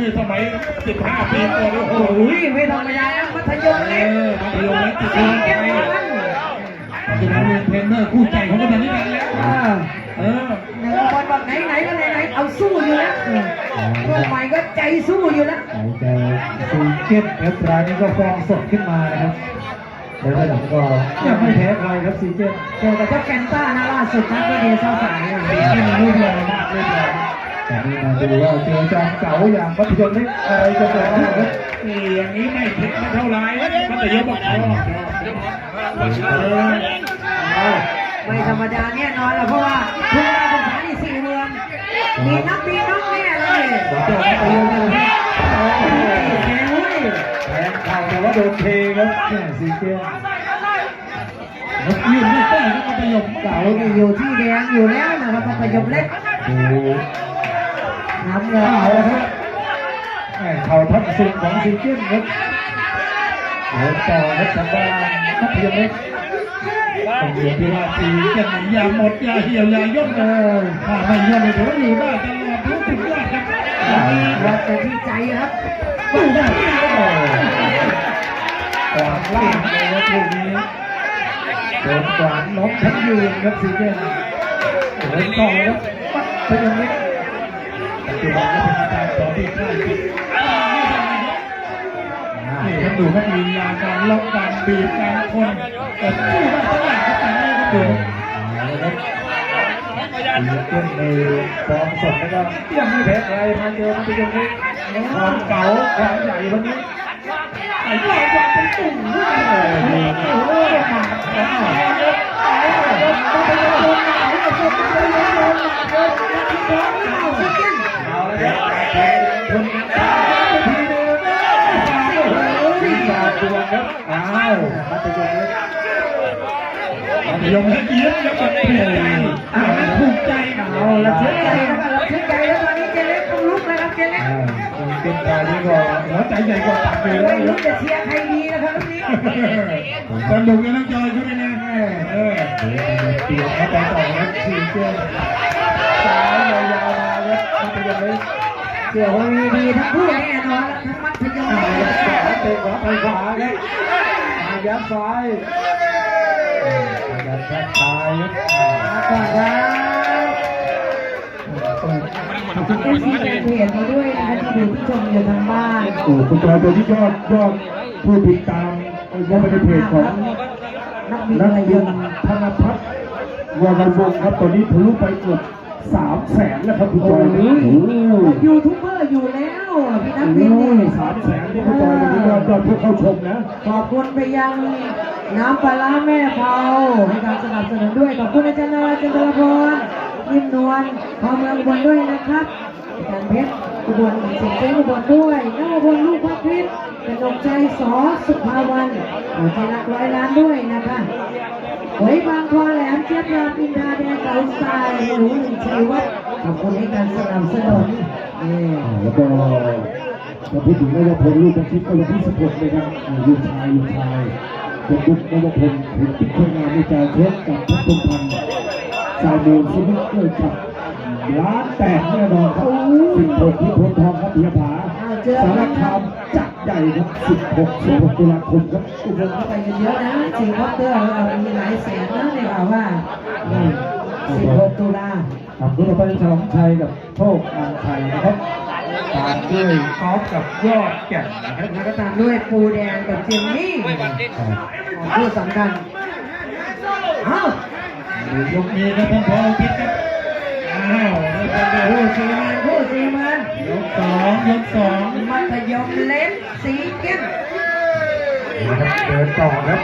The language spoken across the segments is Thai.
นี่สมัย15 ปีก่อนโอ้โห ไม่ธรรมดานะมัธยมเล็ก มัธยมเล็กติดเกมไปปัจจุบันเป็นเทรนเนอร์คู่ใจของกันนี่กันแล้วหนึ่งบอลบอกไหนก็ไหนเอาสู้อยู่แล้วตัวใหม่ก็ใจสู้อยู่แล้วใจซีเกตครับรายนี้ก็ฟองสดขึ้นมานะครับแล้วก็หลังก็ยังไม่แพ้ใครครับซีเกตเจอกับเจ้าแกนต้านะล่าสุดนะก็เดชสายซีเกตรุ่นใหญ่มากเลยแต่นี่มาดูว่าเจอจอมเก่าอย่างมัธยมเล็กอะไรจะเกิดขึ้นครับอย่างนี้ไม่ผิดไม่เท่าไรมัธยมบอกไม่ธรรมดาแน่นอนแล้วเพราะว่าทุกราชการที่4 เมืองมีนักแน่เลยเจ้ามัธยมเลยแทงเข่าแต่ว่าโดนเทครับซีเกตยืนไม่ได้ก็มัธยมเก่าอยู่ที่แดงอยู่แล้วนะครับมัธยมเล็กน้ำเงินเอาละครับเข่าทับสุดของซีเกตครับเดินต่อครับสัปดาห์มัธยมเล็กต้องอยู่ที่ว่าสีจะหนียาหมดยาเหี่ยวยาย่นถ้าไม่ย่นเลยถือว่าอยู่ได้ตลอดทุกสุดยอดครับวัดแต่ที่ใจครับดูได้กวาดล่างเลยครับลูกนี้โดนกวาดล้มทั้งยืนครับซีเกนเดินต่อครับมัธยมเล็กปัจจุบันก็เป็นการสอนที่ใกล้ชิดนี่ครับดูครับลีลาการล็อกการบีบการคนแต่สู้ได้ตลอดครับแต่นี่ก็ดูเต้นในฟอร์มสดแล้วก็ยังไม่แพ้ใครมาเจอมัธยมเล็กความเก่าความใหญ่วันนี้ไอ้ยอดว่าเป็นตุ่มเลยยมเยียบแล้วก็ถูกใจถูกใจเอาละเชื่อใจนะครับเราเชื่อใจแล้วตอนนี้เจเล็กต้องลุกเลยครับเจเล็กเป็นการที่ก็หัวใจใหญ่กว่าตักเลยไม่รู้จะเชียร์ใครดีนะครับนี้สนุกกันทั้งจอยช่วยนะเตียเข้าไปต่อครับซีเจ้าซ้ายยาวๆมาครับมัธยมเล็กเชื่อว่ามีดีทั้งคู่แน่นอนทั้งมัธยมเตะขวาไปขวาครับยัดซ้ายยัดแทบตายก่อนครับขอบคุณที่แจ้งเห็นมาด้วยนะครับที่ดูที่ชมอยู่ทางบ้านโอ้คุณจอยตัวที่ยอดผู้ติดตามว่าไปในเพจของนักบินธนพัฒน์วรวงศ์ครับตอนนี้ทะลุไปเกือบ300,000แล้วครับคุณจอยยูทูบเบอร์อยู่แล้วพี่นักบิน300,000ที่คุณจอยวันนี้ยอดผู้เข้าชมนะขอบคุณไปยังน้ำปลาแม่เผาให้การสนับสนุนด้วยขอบคุณอาจารย์นราจันทรพรยิ้มนวลพร้อมรังบอลด้วยนะครับอาจารย์เพชรอุบลเสียงเพชรอุบลด้วยน้าอุบลลูกพระพิษเป็นดงใจสอสุภาวันหัวใจรัก100 ล้านด้วยนะคะหอยบางคอแหลมเจี๊ยบรามอินทาแดงเก่าทรายหนูหนึ่งชัยวัฒน์ขอบคุณให้การสนับสนุนแล้วก็ถ้าพูดถึงนวพลลูกพิษก็วันที่16เลยครับลูกชายเป็นบุตรนวพลเห็นที่เคยงานในการเทสกับพัฒนพันธ์ชาวโมงสมุทรเกิดกับล้านแตกแน่นอนครับ16ที่พลทองครับเพียผาสารคามจัดใหญ่ครับ16ตุลาคมครับอุบลเข้าไปเยอะนะจริงคอปเตอร์มีหลายแสนนะในข่าวว่า16 ตุลาขอบคุณพระฉลองชัยกับโชคอันชัยนะครับตามด้วยกอล์ฟกับยอดแก่นนะครับแล้วก็ตามด้วยปูแดงกับเจมมี่ผู้สำคัญยกนี้ครับพอพิษครับผู้สีมันยก2มัธยมเล็กสีเก็บเดินต่อครับ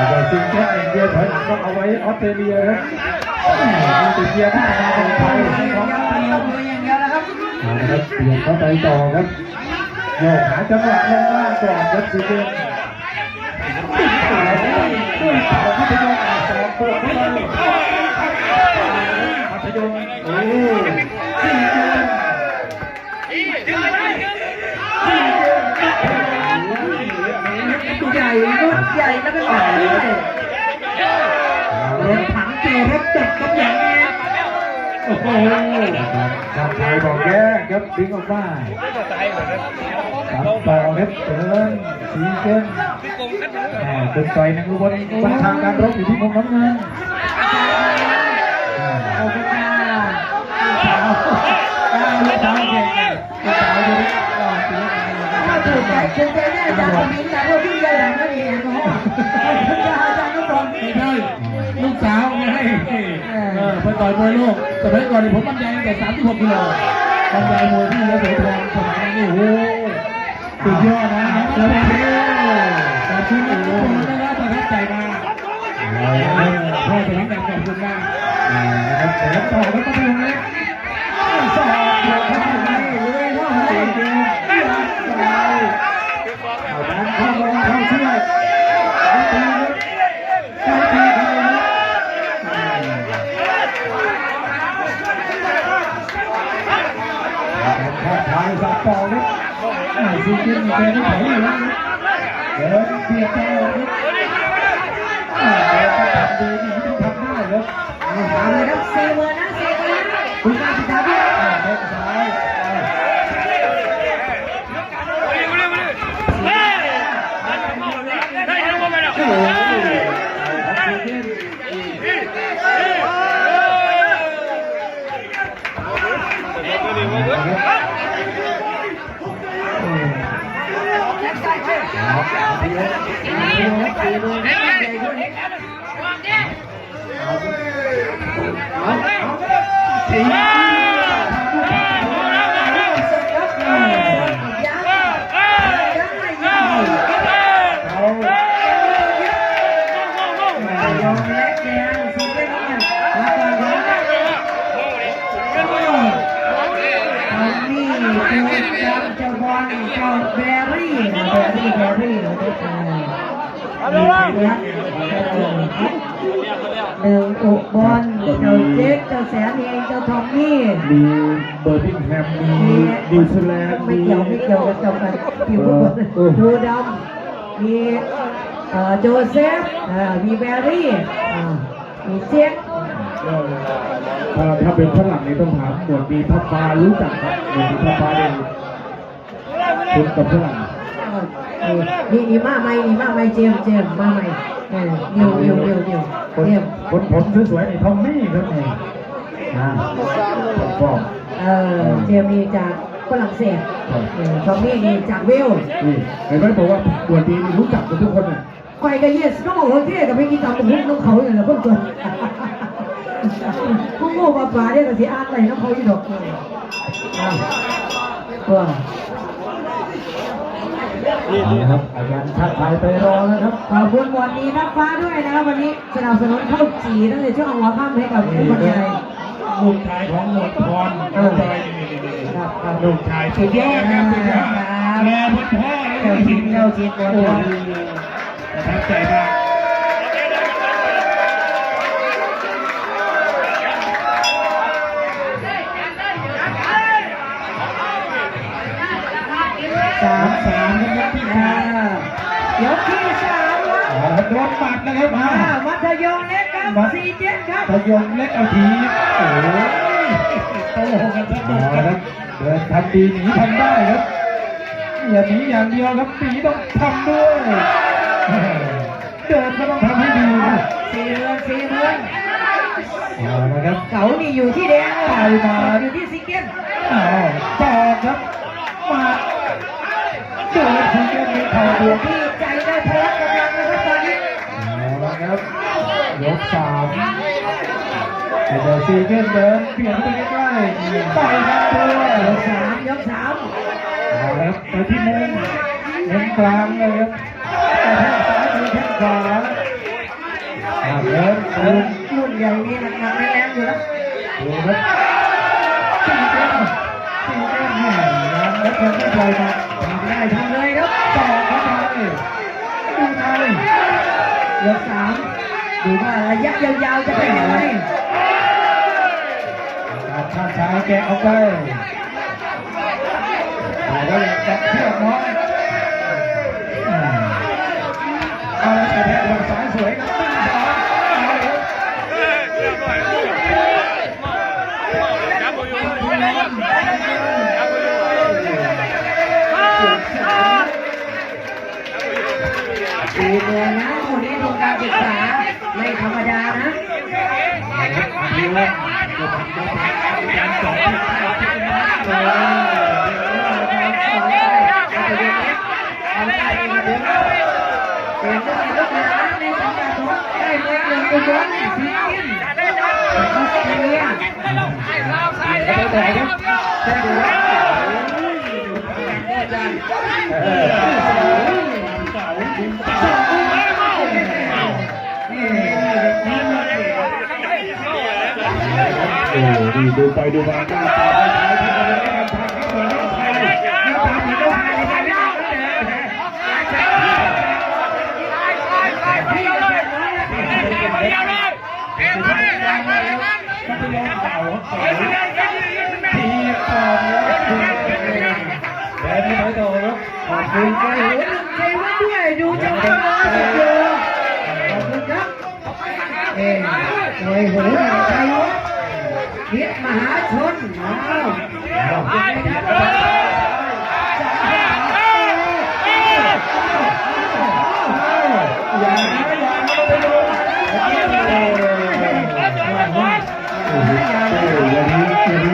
แต่ซีเก็บเดียวถอยหลังต้องเอาไว้ออสเตรเลียครับติดเกียร์ท่ามาเป็นไทยต้องมืออย่างเดียวแล้วครับเปลี่ยนเข้าไปต่อครับโยกหาจังหวะลงล่างก่อนครับซีเก็บด้วยต่อพัทยมสองเปิดเข้าไปพัทยมโอ้ซีเก็บใหญ่รุ่นใหญ่แล้วก็ใหญ่ด้วยรถถังเจรถจัดกับอย่างนี้ โอ้โห ชาติชายบอกแย่ครับดึงออกมาตัดต่อครับเดินสีเส้นเป็นต่อยนักบอลปัญหาการรบอยู่ที่มุมน้ำเงิน ขอบคุณค่ะ ลูกสาวเก่งลูกสาวอยู่นี่ก็ถือว่า ถ้าถูกใจแน่อาจารย์คนนี้แต่พวกพี่ใหญ่แบบนั้นเองนะฮะขอบคุณค่ะอาจารย์ทุกคน ไม่ใช่ลูกสาวไม่ให้ไปต่อยมวยโลกสมัยก่อนผมบรรยายตั้งแต่36 กิโลบรรยายมวยที่ยโสธรสมัยนั้นนี่โอ้โหสุดยอดนะแล้วแต่ชื่อทุกคนนะครับประทับใจมากพ่อสมัยนั้นขอบคุณมากนะครับแต่ต่อแล้วก็ไม่ลงเล็กสอบเข้าไปเลยว่าเก่งจริงเอาด้านเข้ามาเข้าเชือกทางสับต่อครับซีกินเป็นที่ไหนอยู่แล้วเดินเบียดต่อครับเดินทำดีนี่ต้องทำได้ครับ เอาเลยครับสี่หมื่นนะคุณการศึกษาพี่ เด็กซ้ายโอ้โหเจ้าบอลเจ้าแบรี่หนึ่งอุบลเจ้าเจ๊กเจ้าแสนเองเจ้าทอมมี่ มีเบอร์มิงแฮมมีนิวซีแลนด์ ไม่เกี่ยวกับเจ้ากันผิวดูดำมีโจเซฟมีแบรี่มีเจ๊ก ถ้าเป็นฝรั่งนี่ต้องถามหมวดมีพับปลารู้จักครับหมวดมีพับปลาเนี่ยคุณกับฝรั่ง นี่มาใหม่เจมมาใหม่นิว คนผมสวยๆนี่ทอมมี่ครับนี่ก็ เจมนี่จากฝรั่งเศสทอมมี่นี่จากเวล นี่เห็นไหมบอกว่าหมวดดีนี่รู้จักกันทุกคนอ่ะ ไฟกับเยสก็บอกว่าเท่กับไม่กี่ตำกับหุ้นน้องเขาอย่างไรเพิ่งเกิดพวกโง่ปลาเนี่ยก็เสียอ่านอะไรน้องเขาอยู่ดอกว้า นี่นะครับอาจารย์ชาติไทยไปรอนะครับ ขอบคุณวันนี้นักฟ้าด้วยนะครับวันนี้สนับสนุนข้าวจี่ตั้งแต่ช่วงหัวค่ำให้กับผู้บรรยาย ลูกชายของหมวดพรจอยลูกชายสุดยอดครับสุดยอดรอพ่อแล้วจริงประทับใจมาก3-3ครับพี่ชาย ยกที่3ครับ โดนปัดนะครับ มัธยมเล็กครับ47ครับ พยงเล็กเอาทีโอ้ยโตกันสนุกกัน เดินทำดีหนีทำได้ครับ อย่าหนีอย่างเดียวครับหนีต้องทำด้วย เดินก็ต้องทำให้ดีนะ 4 เมือง นะครับ เก๋านี่อยู่ที่แดงอยู่ที่ซีเกน ต่อครับมาเดินทีเดียวไม่เข้าดวง ที่ใจได้พลังกำลังนะครับตอนนี้ นะครับยก3เดี๋ยวซีเกนเดินเปลี่ยนไปใกล้ๆต่อยครับตัวย ก3ครับไปที่มุมกลางเลยครับแต่แข้งซ้ายไปแข้งขวาเดิน รุ่นใหญ่นี่หนักๆแรงๆอยู่แล้ว ดูครับซีเกนแห่แล้วคนไม่ปล่อยมา ทำเลยครับ ต่อเข้าไปดูไทย ยก3ดูว่าระยะยาวๆจะเป็นยังไง ข้างซ้ายแกเอาไปแต่ว่าอยากจะเทียบน้อยเอาแต่แทงซ้ายสวยครับ ดีเมืองนะคนนี้ทุนการศึกษาไม่ธรรมดานะเป็นลูกหลานในสังกัดของได้เมืองหนึ่งอุบลสีเขียวออสเตรเลียไปต่อครับจะดูว่าดูไปดูมาหน้าตาไม่ท้ายที่จะได้ทำทางที่เหมือนน้องชายหน้าตาเหมือนน้องชายในการเล่นขอบคุณใจหัวหนึ่งใจวัดด้วยดูจังหวะสุดยอดขอบคุณครับใจหัวหนึ่งใจวัดพิษมหาชนขอบคุณครับ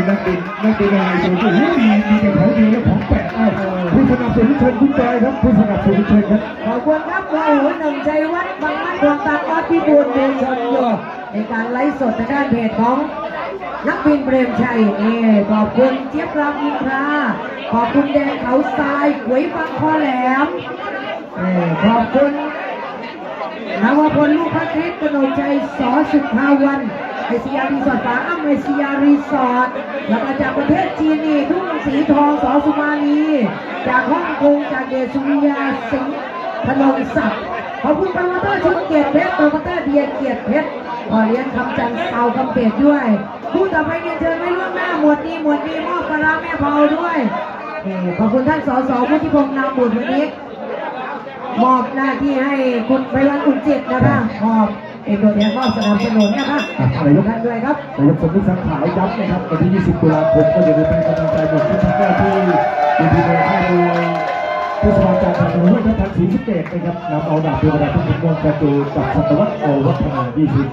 นักบินอะไรชนมีแต่ของดีและของแปลกผู้สนับสนุนเชิญคุณจอยครับผู้สนับสนุนเชิญครับขอบคุณครับหัวหนึ่งใจวัดบางมั่นดวงตาออดพิบูลเดชชนอยู่ในการไลฟ์สดในด้านเพจของนักบินเปรมชัยขอบคุณเจี๊ยบรามอินทราขอบคุณแดงเขาทรายหวยบางคอแหลมขอบคุณนวพลลูกพระคริสต์กนกใจสอสุภาวันเอเชียรีสอร์ทป่าอ้ำเอเชียรีสอร์ทแล้วก็จากประเทศจีนนี่ทุ่งสีทองสอสุมาลีจากฮ่องกงจากเดชสุริยาสิงห์พนมศักดิ์ขอบคุณโปรโมเตอร์ชุดเกียรติเพชรโปรโมเตอร์เดียนเกียรติเพชรขอเลี้ยงคำจันทร์เสาคำเป็ดด้วยผู้ต่อไปเรียนเชิญไว้ล่วงหน้าหมวดดีมอบปลาแม่เผาด้วยขอบคุณท่านสสพุทธิพงษ์นามบุตรวันนี้มอบหน้าที่ให้คุณไพวันอุ่นจิตนะคะมอบเป็นตัวแทนมอบสนับสนุนนะคะอะไรยกท่านด้วยครับนายกสมนึกสังขารย้ำนะครับวันที่20 ตุลาคมก็จะได้เป็นกำลังใจหมดทุกท่านที่เป็นทีมงานค่ายมวยผู้สมัครการทำงานท่านศรีสะเกษนะครับนำเอาดาบเทวดาทุ่งมงกระจูกับสัตวัฒน์โอวัฒนา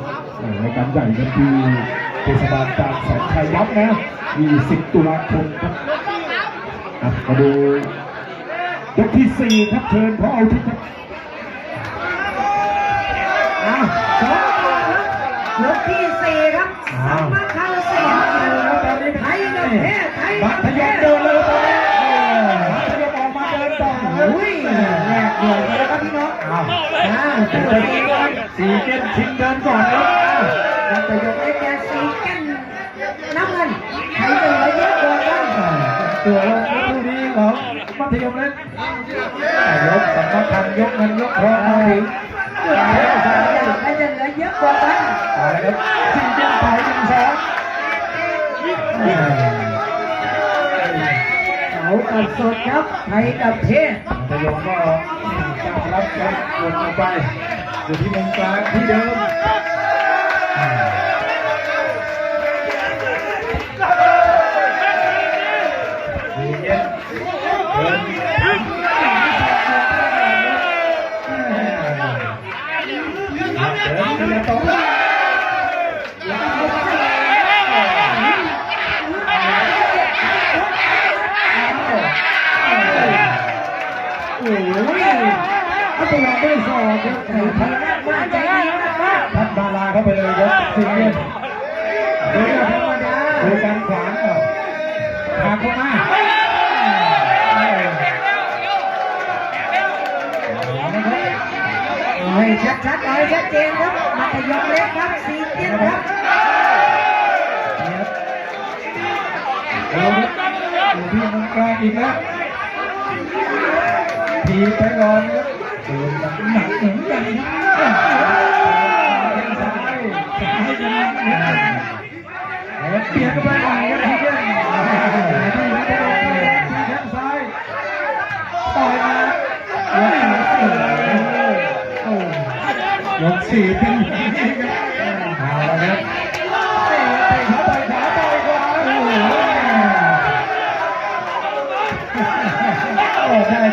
20รายการใหญ่กันที่เทศบาลการแสนชัยย้ำนะ20 ตุลาคมครับมาดูยกที่4ครับเชิญพอเอาทิศครับยกที่4ครับสัมมาคันเสียไทยกับเทศไทยมัธยมเดินเลยตอนนี้มัธยมออกมาเดินต่อแรกเดือดแล้วครับพี่น้องสี่เกมชิงเดินก่อนครับมัธยมไอ้แกสีเก้นน้ำเงินใครจะเหลือเยอะกว่ากันตัวผู้ดีของมัธยมเล็กยกสำคัญทันยกเงินยกทองมาถึงใครจะเหลือเยอะกว่ากันครับสี่เกมต่อย1-2เขาตัดสดครับไทยกับเทศมัธยมก็ตั้งรับกันหมดไปอยู่ที่มุมกลางที่เดิมตัวไม่สอบครับท่านมาใจดีมากท่านบาลาเข้าไปเลยครับสิ่งเดียวโดยธรรมดาโดยการขวางหาเข้ามาให้ชัดๆให้ชัดเจนครับมัธยมเล็กครับสีเทียนครับอยู่ที่มุมกลางอีกแล้วทีไปก่อนครับโดนหนักเหมือนกันครับเปลี่ยนกันไปหน่อยครับทีเดียวที่ไม่ได้ทีแข้งซ้ายต่อยมายก4เป็นอย่างนี้ครับเอาละครับเตะขาต่อยขวาต่อยขวา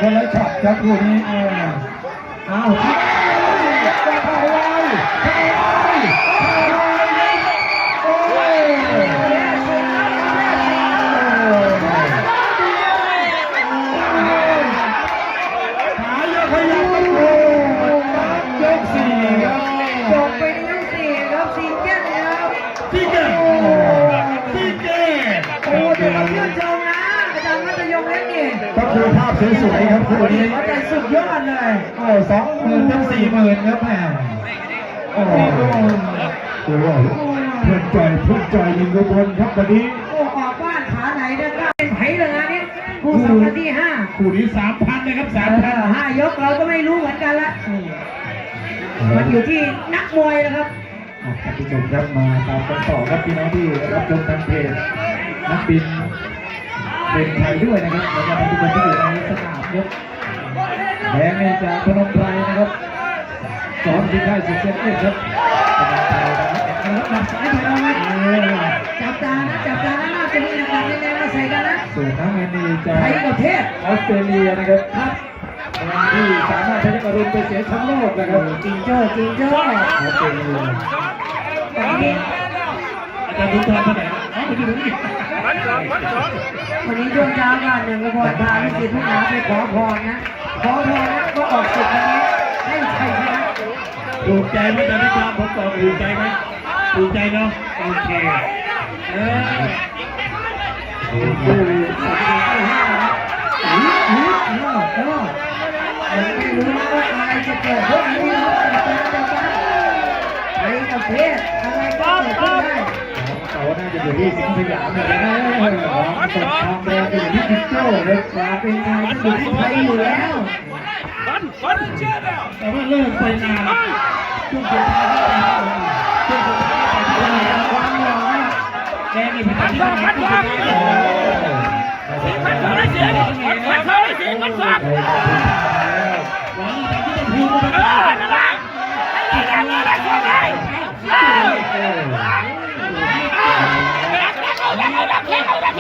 คนละช็อตครับคู่นี้เอาเข้าไว้โอ้ยหายกขยับมาโอ้ยกสี่ครับ จบไปยกสี่ครับสี่แก้วครับ ซีเกตซีเกต โอ้เดี๋ยวเราชื่นชมนะอาจารย์มัธยมเล็กนี่ ก็คือภาพสวยๆครับคู่นี้ เขาใจสุดยอดเลย โอ้20,000ถึง40,000ครับแม่โอ้โหเพื่อนจ่อยยิงกระบนครับวันนี้ โอ้ออกบ้านขาไหนเนี่ยก็เป็นไผ่เลยนะนี่คู่สำคัญที่ห้า คู่นี้3,000เลยครับ3,000 ห้ายกเราก็ไม่รู้เหมือนกันละมันอยู่ที่นักมวยนะครับ ท่านผู้ชมครับมาตามกันต่อครับพี่น้องที่รับชมทางเพจนักบินเป็นไทยด้วยนะครับแล้วก็ท่านผู้ชมที่อยู่ในสนามยกแดงนี่จากพนมไพรนะครับสอนที่ค่ายสุดเซนเอ็ครับพนมไพรนะครับดับสายไปแล้วไหม จับตานะจับตานะน่าจะมีอาการแดงๆมาใส่กันนะ ส่วนน้ำเงินนี่จาก ไทยประเทศ ออสเตรเลียนะครับที่สามารถใช้กระดุมไปเสียแชมป์โลกนะครับ จิงโจ้จิงโจ้ ออสเตรเลีย ตอนนี้ อาจารย์ทุกท่านไปไหนอ๋อไปอยู่นี่ วันนี้ช่วงเช้ากันหนึ่งกระบอกพาลูกศิษย์ลูกหาไปขอพรนะขอพรนะก็ออกศึกวันนี้ให้ชัยชนะ ถูกใจไหมอาจารย์ทุกท่านผมตอบถูกใจไหมถูกใจเนาะโอเคคู่สัปดาห์ที่ห้านะไม่รู้นะว่าอะไรจะเกิดขึ้นนี่เราจับตาไทยประเทศอะไรก็เกิดขึ้นได้ เขาน่าจะอยู่ที่สิงห์สยามเลยนะของสดทองแดงจะอยู่ที่พิจิตรเลย กว่าเป็นไทยก็อยู่ที่ไทยอยู่แล้ว แต่ว่าเริ่มไปนานช่วงสุดท้ายช่วงสุดท้ายไปความหล่อนะแดงนี่เป็นที่ไหนก็ได้มันเสียดิมันเสียมันฟังหวังแต่ที่จะพูดก็ได้นั่นแหละให้ได้มาได้ก็ได้ยกที่หนึ่งนะนี่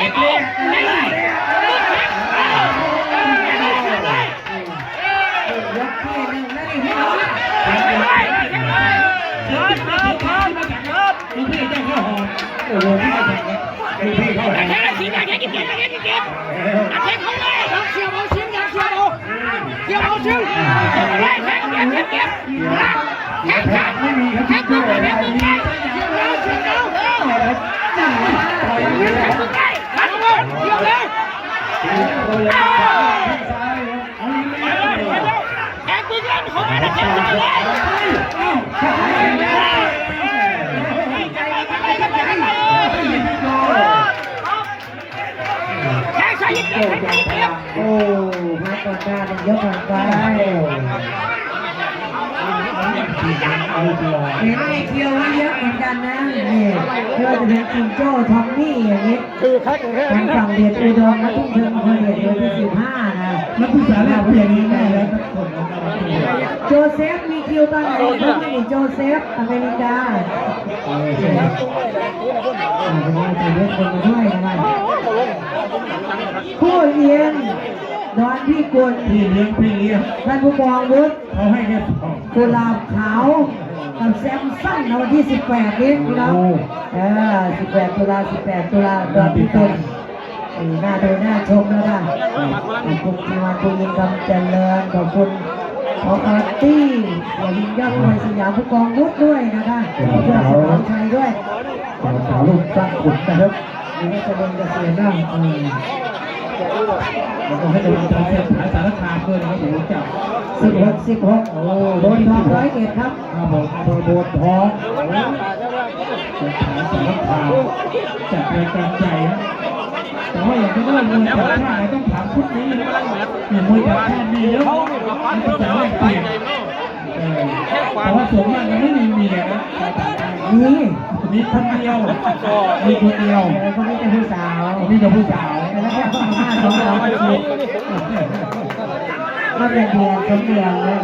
พี่น้อง ดูพี่เจ้าข้าวหอมโอ้โหพี่จะแข่งครับดูพี่ข้าวหอมไม่มีครับพี่โจ้อะไรนี้โอ้มาก่อนหน้าเป็นยกก่อนไปเห็นไอ้เคียวไว้เยอะเหมือนกันนะนี่เพื่อจะเป็นจิงโจ้ทอมมี่อย่างนี้ทางฝั่งเดียดอุดรและทุ่งเทิงเคยเดียดเดือนที่15นะ นักศึกษาแรกอย่างนี้ได้แล้วทุกคนนะครับ โจเซฟมีคิวตอนไหนครับนี่โจเซฟอเมริกาจะเลือกคนมาด้วยนะครับคู่เอียนดอนพี่กุล พี่เลี้ยง ท่านผู้กองวุฒิ เขาให้แค่สอง กุหลาบขาวกับแซมสันในวันที่18นี้พี่น้อง18 ตุลาดอนพี่กุลหน้าดูหน้าชมแล้วค่ะขอบคุณทีมงานคุณยินคำเจริญขอบคุณขออาร์ตี้อย่าลืมยอดมวยสยามผู้กองวุฒิด้วยนะคะเพื่อนสาวชัยด้วย สาวลูกสร้างขุนนะครับ นี่ก็จะเป็นเกษียณบ้าง แล้วก็ให้กำลังใจหายสารคามด้วยนะครับผมจับ 16 โอ้ โดนทอง101ครับ ครับผมอำเภอโพนทองเป็นฐานสารคามจัดรายการใหญ่นะแต่ว่าอย่างที่ว่ามวยแต่ละชาติต้องถามชุดนี้นะมวยแต่ละชาติมีเยอะมันเป็นแต่แรกเปลี่ยนแต่ว่าส่วนมากมันไม่มีเมียนะ นี่ มีคนเดียวมีคนเดียว แล้วก็ไม่ใช่ผู้สาว มีแต่ผู้สาว แล้วก็ต้องมา2 2 7มาเป็นเดือน2 เดือนเลย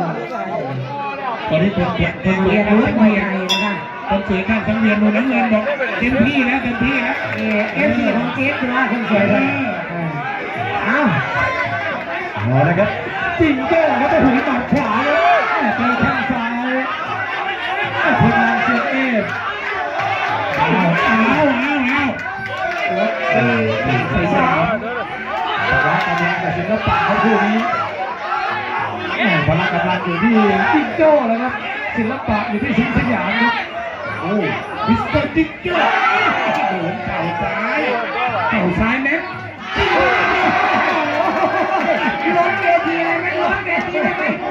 ตอนนี้เป็นเกียรติเป็น เรียน รู้ รู้ ไม่ ไม่ ให ให ญ่ ญ่นะคะ คนสวยข้างสังเวียนดูน้ำเงินบอกเต็มที่แล้วเต็มที่แล้ว เอฟซีของเจ๊คือว่าคนสวยเลยเอา เอาละครับจิงโจ้ครับไปหุยหมัดขวาเลยเจอแข้งซ้ายพลังเสียเอฟเอาใส่สามพละกำลังกับศิลปะเขาคู่นี้พละกำลังอยู่ที่จิงโจ้แล้วครับศิลปะอยู่ที่สิงห์สยามครับโอ้มิสเตอร์จิงโจ้โดนเข่าซ้ายเน็ตล้นเวทีเลยไหมล้นเวทีเลยไหมโอ้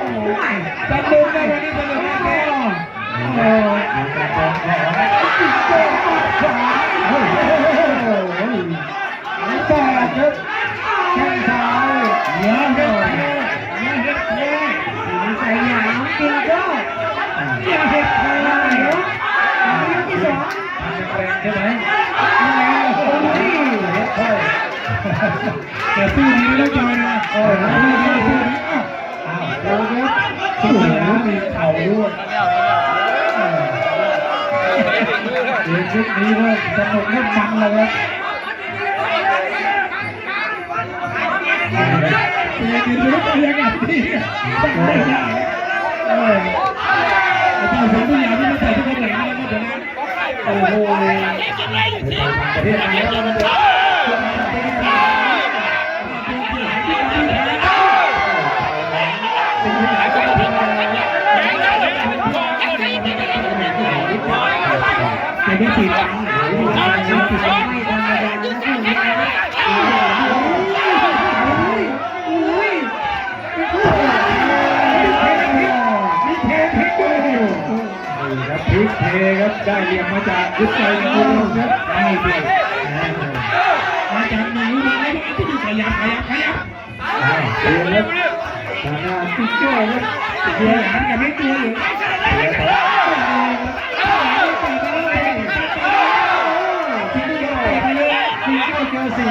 ย สนุกนะวันนี้สนุกแน่ๆโอ้ยจิงโจ้มาขวาโอ้โหแตกครับแข้งซ้ายเดี๋ยวเด็ดสยามจิงโจ้ อย่าเด็ดขาด ยกที่สอง แรงใช่ไหมแต่สู้ดีแล้วจอยนะสู้ดีอ้าวเดี๋ยวครับสู้แล้วมีเข่าด้วยเดี๋ยวชุดนี้ก็สนุกและมันเลยครับเดี๋ยวดูแล้วเป็นยังไงดีตั้งได้อาจารย์ผมผู้ใหญ่ที่มาใส่ทุกคนเลยนะครับเดี๋ยวนะโอ้โหประเทศไทยแล้วมันจะได้สีดำไม่ธรรมดานะคู่นี้อุ้ยพลิกเทครับได้เรียงมาจากยุทธใจคุณครับไม่เปลี่ยนมาจากหนึ่งมาแล้วที่ขยับเดี๋ยวครับทางด้านติ๊กโจ้ครับเดี๋ยวหันกับไม่ตัวอยู่เจอสิ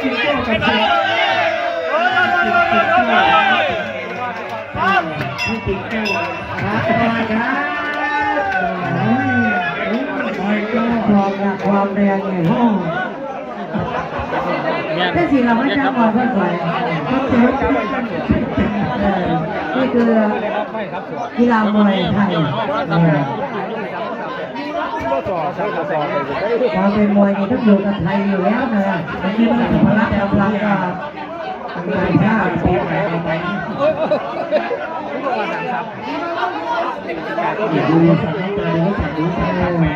จิงโจ้กับเสือจิงโจ้นี่จิงโจ้ความแรงไงห้องถ้าสิเราไม่จะมองเพื่อนไหวนี่คือกีฬามวยไทยความเป็นมวยนี่ต้องอยู่กับไทยอยู่แล้วนะไม่ใช่ว่าพละกำลังกับต่างชาติไปดูสั่งน้ำตาแล้วสั่งดูสั่งแม่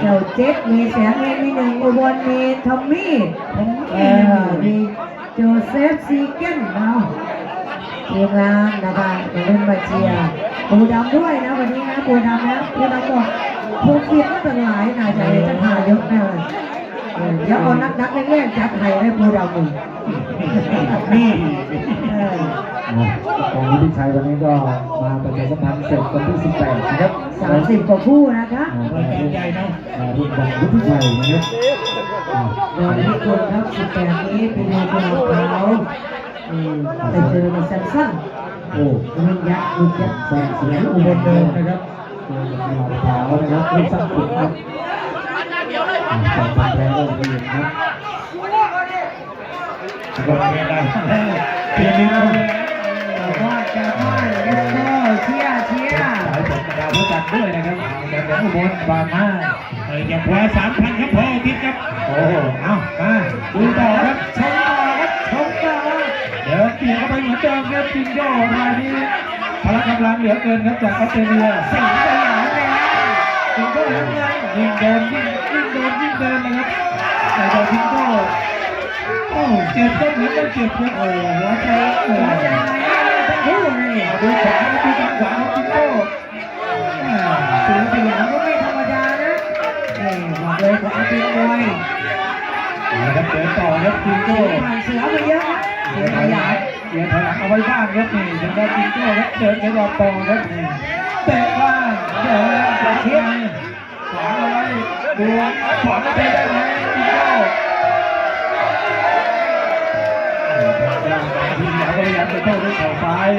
เจ้าเจ็ดมีแสงเองมีหนึ่งอุบลมีทอมมี่มีโจเซฟซีเกนเอาทีมงานนะคะเล่นมาเชียร์ปูดำด้วยนะวันนี้นะปูดำนะปูดำบอกปูเกียร์ก็เป็นหลายนะจะจะหายกแน่เดี๋ยวเอานักแรกๆจัดให้ได้ปูดำมึงนี่ของวิชัยวันนี้ก็มาประชาสัมพันธ์เสร็จวันที่18นะครับ30 กว่าคู่นะคะใหญ่เนาะรุ่นของวิชัยนะครับรอทุกคนครับ18นี้เป็นเดือนกุมภาพันธ์ไปเจอกันสั้นๆรุ่นยักษ์สร้างเสียงอุบลเดิมนะครับเจอกับหลอดขาวนะครับรุ่นสร้างขุดครับสองพันแพ้ก็ดีครับก็ไม่ได้เพียงนี้นะว่าจะว่าเลสโก้เชียร์สายผมกระดาษผู้จัดด้วยนะครับจากอุบลบางมาอย่างขวา3,000ครับพ่อทิพย์ครับโอ้เอามาดูต่อครับชมต่อเดี๋ยวเปลี่ยนเข้าไปเหมือนเดิมครับจิงโจ้รายนี้พละกำลังเหลือเกินครับจากออสเตรเลียสิงห์สยามเลยนะจิงโจ้ทำไงยิ่งเดินนะครับแต่โดนจิงโจ้โอ้เจ็บก็เหมือนจะเจ็บเลยหัวใจดูนี่ดูขวาดูทางขวาของจิงโจ้สิงห์สยามก็ไม่ธรรมดานะบอกเลยขวาเป็นมวยนะครับเดินต่อครับจิงโจ้ผ่านเสือไปเยอะเดี๋ยวถอยหลังเอาไว้บ้างครับนี่ทางด้านจิงโจ้ครับเดินไปรอต่อครับนี่เตะบ้างเดินประชิดขวางเอาไว้ดูขวางไปได้ไหมจิงโจ้ทีมเราก็พยายามจะโต้ด้วยเข่าซ้าย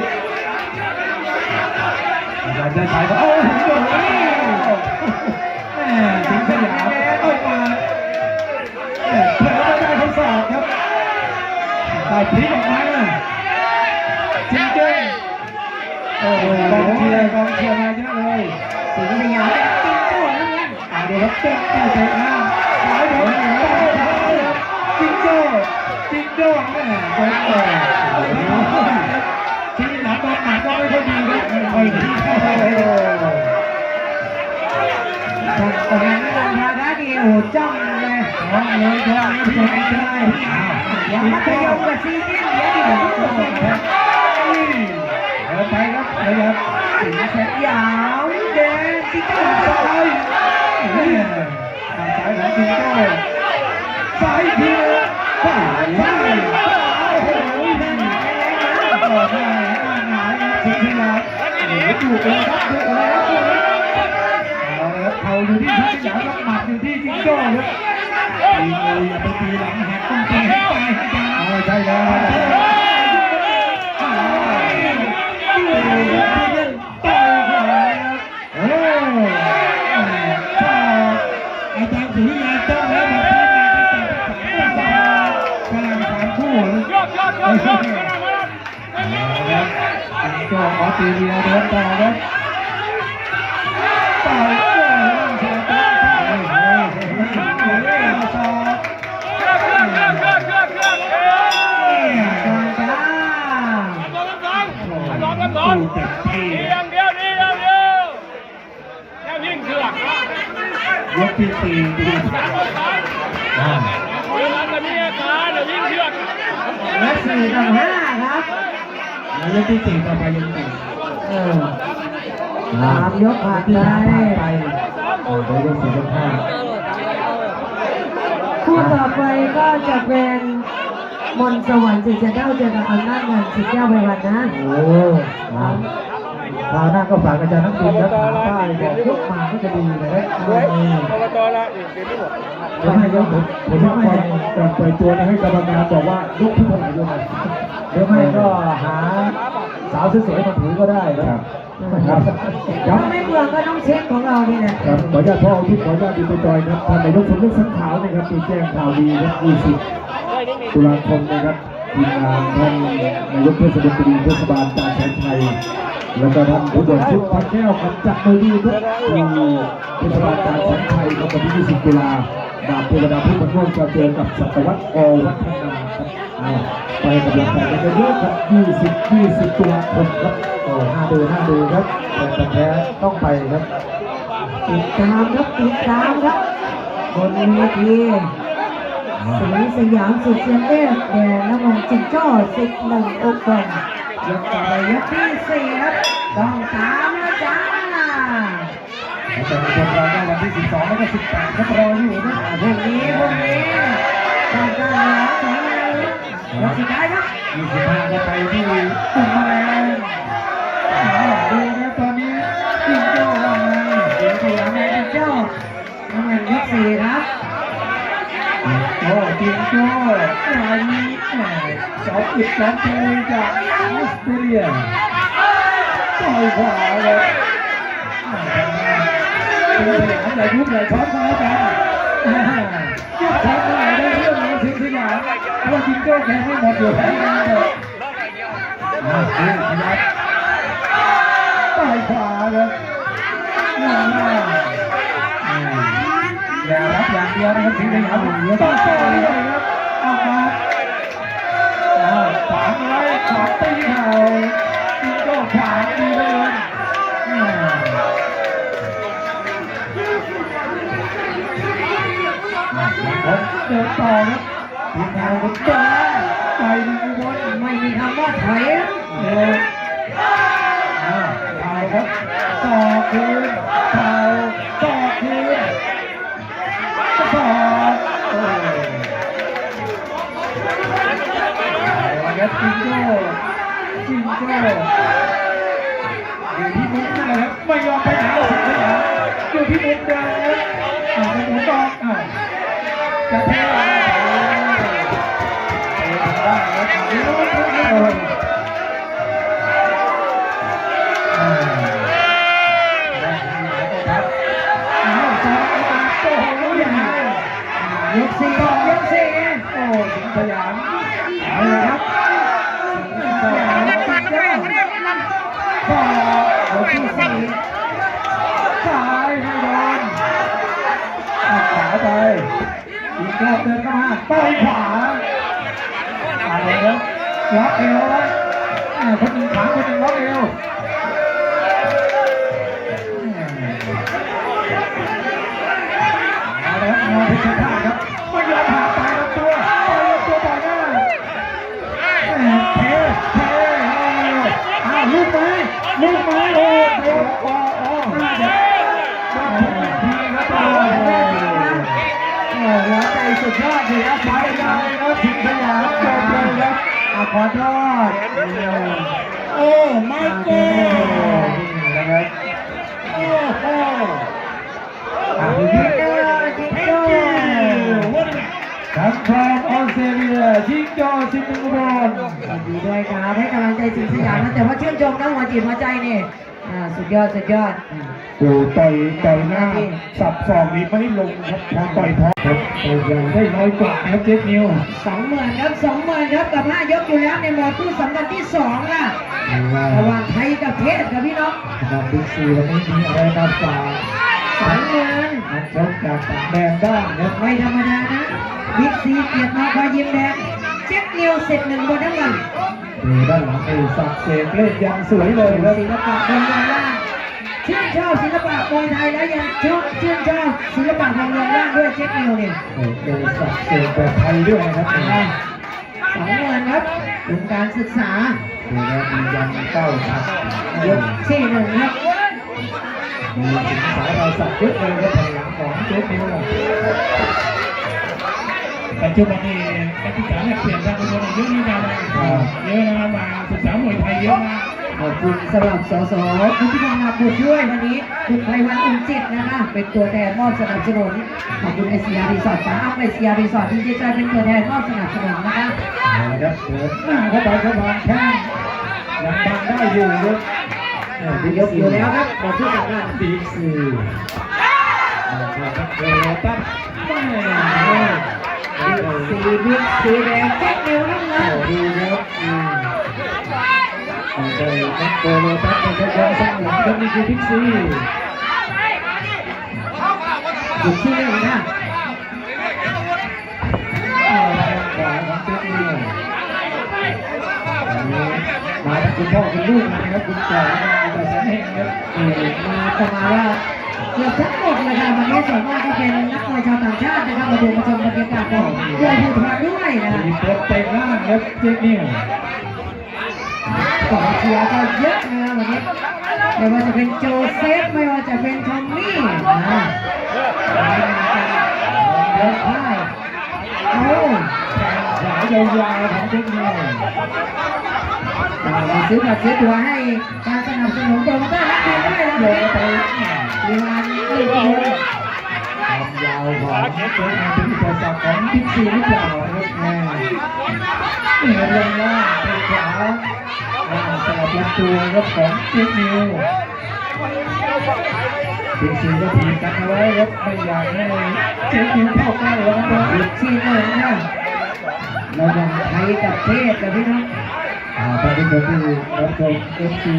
พยายามจะใช้ก็โอ้โหแม่สิงห์สยาม เลย สีสยามจิงโจ้นั่นเอง เดี๋ยวครับเต้นเต้นเตะข้างสายบอลจิงโจ้จิงโจ้แม่โดนต่อทีหลังบอลหนักก็ไม่ค่อยดีครับไม่ค่อยดี ตอนนั้นลำพาด้าดีโอ้จ้องเลย ท้องเลยท้องเลยพี่ชาย อย่ามาขยมกับซีเรียสเดี๋ยวเดี๋ยว ไปครับไปครับ สีสยามแดงจิงโจ้ ซ้ายซ้ายของจิงโจ้ซ้ายทีซ้ายซ้ายโอ้โหต่อได้หงายครับทีละดุเลยครับดุเลยครับดุเลยเอาละครับเข่าอยู่ที่สิงห์สยามแล้วหมัดอยู่ที่จิงโจ้ครับตีมืออย่าไปตีหลังหักต้องตีให้ตายให้ตายใช่แล้วอาจารย์สุริยาจ้องแล้วแบบนี้มาไปจับกำลังสามคู่ก็ออสเตรเลียเดินต่อครับต่อยก็ล่างชาต่อยต่อ ยกที่สี่ดู และ4-5ครับ ยกที่สี่ต่อไปยกที่ 3 ยกผ่านไป โดยยกสี่ยกห้า คู่ต่อไปก็จะเป็นมนต์สวรรค์สิทธิ์เจ้าเจอกับอำนาจเงินสิทธิ์เจ้าไปวันนะ โอ้คราวหน้าก็ฝากอาจารย์นักบินครับหาป้ายบอกยกมาก็จะดีนะครับอบตละอีกเดี๋ยวนี้หมด จะให้ยกผมต้องก่อนเปิดตัวนะให้กรรมการบอกว่ายกที่เท่าไหร่ยกไหนเดี๋ยวไม่ก็หาสาวสวยๆมาถือก็ได้นะครับครับ ถ้าไม่เบื่อก็ต้องเช็คของเรานี่แหละ ครับขออนุญาตพ่อที่ขออนุญาตดีไปจอยครับท่านนายกสมนึกสังขาวนะครับมีแจ้งข่าวดีครับ20 ตุลาคมนะครับทีมงานท่านนายกเทศมนตรีเทศบาลตาชัยชัยแล้วก็ท่านผู้บริชุดพันแก้วขันจักรมือดีครับที่เทศบาลตาชัยชัยวันที่ 20 ตุลาดาบเทวดาผู้มาร่วมจะเจอกับสัตวัตอวัฒนาครับไปกับเราไปกันเยอะครับ20 ตุลาคมครับน่าดูครับแต่แพ้ต้องไปครับ ติดตามครับบนเวทีสีสยามสุดเชียงเทพแดงน้ำมันจิงโจ้11อกก่อนยกต่อไปยกที่4ครับต้องตามนะจ๊ะ แต่ในคนเราได้วันที่12แล้วก็18ครับรออยู่นะ พรุ่งนี้ต้องการหาของเรายกสุดท้ายครับ 25ก็ไปที่ตุ่มแมลงดูนะตอนนี้จิงโจ้ว่าไง สีสยามแดงจิงโจ้น้ำมันยก4ครับ โอ้จิงโจ้รายนี้สองอึดสองทีจากออสเตรเลียต่อยขวาเลยเป็นสยามใหญ่ยุบใหญ่ช้อนกันแล้วกันยุบช้อนกันได้เรื่องเลยสิงสยามเพราะจิงโจ้แข็งไม่หมดอยู่แข็งกันเลยดูขยับต่อยขวาเลยอย่ารับอย่างเดียวนะครับสิงสยามต้องต่อยเลยครับเอามาขวางไว้ขวางตีเข่าจิงโจ้ขวางดีเลยเดินต่อครับทีมงานผมเดินไปมีอุบล ไม่มีคำว่าถอยนะ เอาครับต่อคืนต่อคืนต่อโอ้ยครับจิงโจ้อยู่ที่มุมนั่นแหละครับไม่ยอมไปไหนสิงสยามอยู่ที่มุมเดิมครับเป็นหัวกองจะแพ้ได้ครับยก4ยก4 โอ้สิงสยาม เอาละครับสิงสยามจิงโจ้ก็ยกที่4 ต่อยขวาอะไรนะล็อกเอวไว้คนหนึ่งขาคนหนึ่งล็อกเอวเอาละครับมองเพชรฆาตครับไม่ยอมห่างตายลำตัวต่อยหน้าเทลูกไม้โอ้โหเดี๋ยวหัวใจสุดยอดเลยครับไปได้แล้วถึงสยามจบเลยครับขอโทษโอ้ไม่เก่งนะครับโอ้โหทั้งความออสเตรเลียจิงโจ้สิงห์บุรีดีด้วยครับให้กำลังใจสิงห์สยามนะแต่ว่าชื่นชมทั้งหัวจิตหัวใจนี่สุดยอดดูต่อยหน้าสับสองนี้ไม่ลงครับพอต่อยท้องครับยังได้น้อยกว่าครับเจ็ดนิ้ว 20,000 ครับ 20,000 ครับกับ5ยกอยู่แล้วในหมวดคู่สำคัญที่2ล่ะระหว่างไทยกับเทศกับพี่น้องครับบิ๊กซีวันนี้มีอะไรมาฝาก 20,000นักชกจากต่างแดนบ้างครับ ไม่ธรรมดานะบิ๊กซีเกียรติมาคอยยิ้มแดงเจ็ดนิ้ว1 บนทั้งวันดูด้านหลังไอ้สักเสกเล่นยังสวยเลยครับศิลปะบนเมืองล่างชื่นชอบศิลปะมวยไทยแล้วยังชื่นชอบศิลปะบนเมืองล่างด้วยเจ็ดนิ้วเนี่ยดูสักเสกแบบไทยด้วยนะครับ20,000 ครับเป็นการศึกษาดูนะมียังเก้าชัดยกที่1ครับมีสินสายเราสักเยอะเลยครับหลังของเจ็ดนิ้วปัจจุบันนี้นักศึกษาเนี่ยเปลี่ยนทางคนเยอะนี่นะเยอะนะมาศึกษามวยไทยเยอะนะขอบคุณสำหรับสสคุณที่มาบุกด้วยวันนี้คุณไพวันอุ่นจิตนะคะเป็นตัวแทนมอบสนับสนุนขอบคุณไอซีอาร์รีสอร์ทฟ้าไอซีอาร์รีสอร์ทที่จะเป็นตัวแทนมอบสนับสนุนนะคะครับเดินหน้าเข้าไปเข้ามาแข้งยังบังได้อยู่ครับยกอยู่แล้วครับบอลที่สำคัญบิ๊กซีนะครับโดนตั้งสีบิ๊กสีแดงเจ็ดนิ้วน้ำเงินดูครับโดยนักโกโลตัสเป็นคนสร้างหลังครับนี่คือบิ๊กซีจุดที่1นะขวาของเจ็ดนิ้วมาจากคุณพ่อคุณลูกนะครับคุณแก่มาจากแสนแห่งครับมาจะมาว่าเกือบทั้งหมดเลยค่ะวันนี้ส่วนมากก็เป็นนักมวยชาวต่างชาตินะครับมาดูมาชมบรรยากาศของมวยภูทรด้วยนะมีเปิดเต็มล่างครับเจ็ดนิ้วกองเชียร์ก็เยอะนะวันนี้ไม่ว่าจะเป็นโจเซฟไม่ว่าจะเป็นทอมมี่นะเดินท้ายโอ้ขายาวๆของเจ็ดนิ้วมาซื้อบัตรซื้อตั๋วให้การสนับสนุนโปรโมเตอร์นักบินด้วยนะเลยไปทีมงานความยาวของเจ็ดนิ้วเป็นอุปสรรคของบิ๊กซีหรือเปล่าครับนี่ลงล่างไปขวาสลับลำตัวครับของเจ็ดนิ้วบิ๊กซีก็ถีบกันเอาไว้ครับไม่อยากให้เจ็ดนิ้วเข้าใกล้แล้วนะอีกที่หนึ่งนะระหว่างไทยกับเทศกับพี่น้องตอนนี้ผมที่รับชมเอฟซี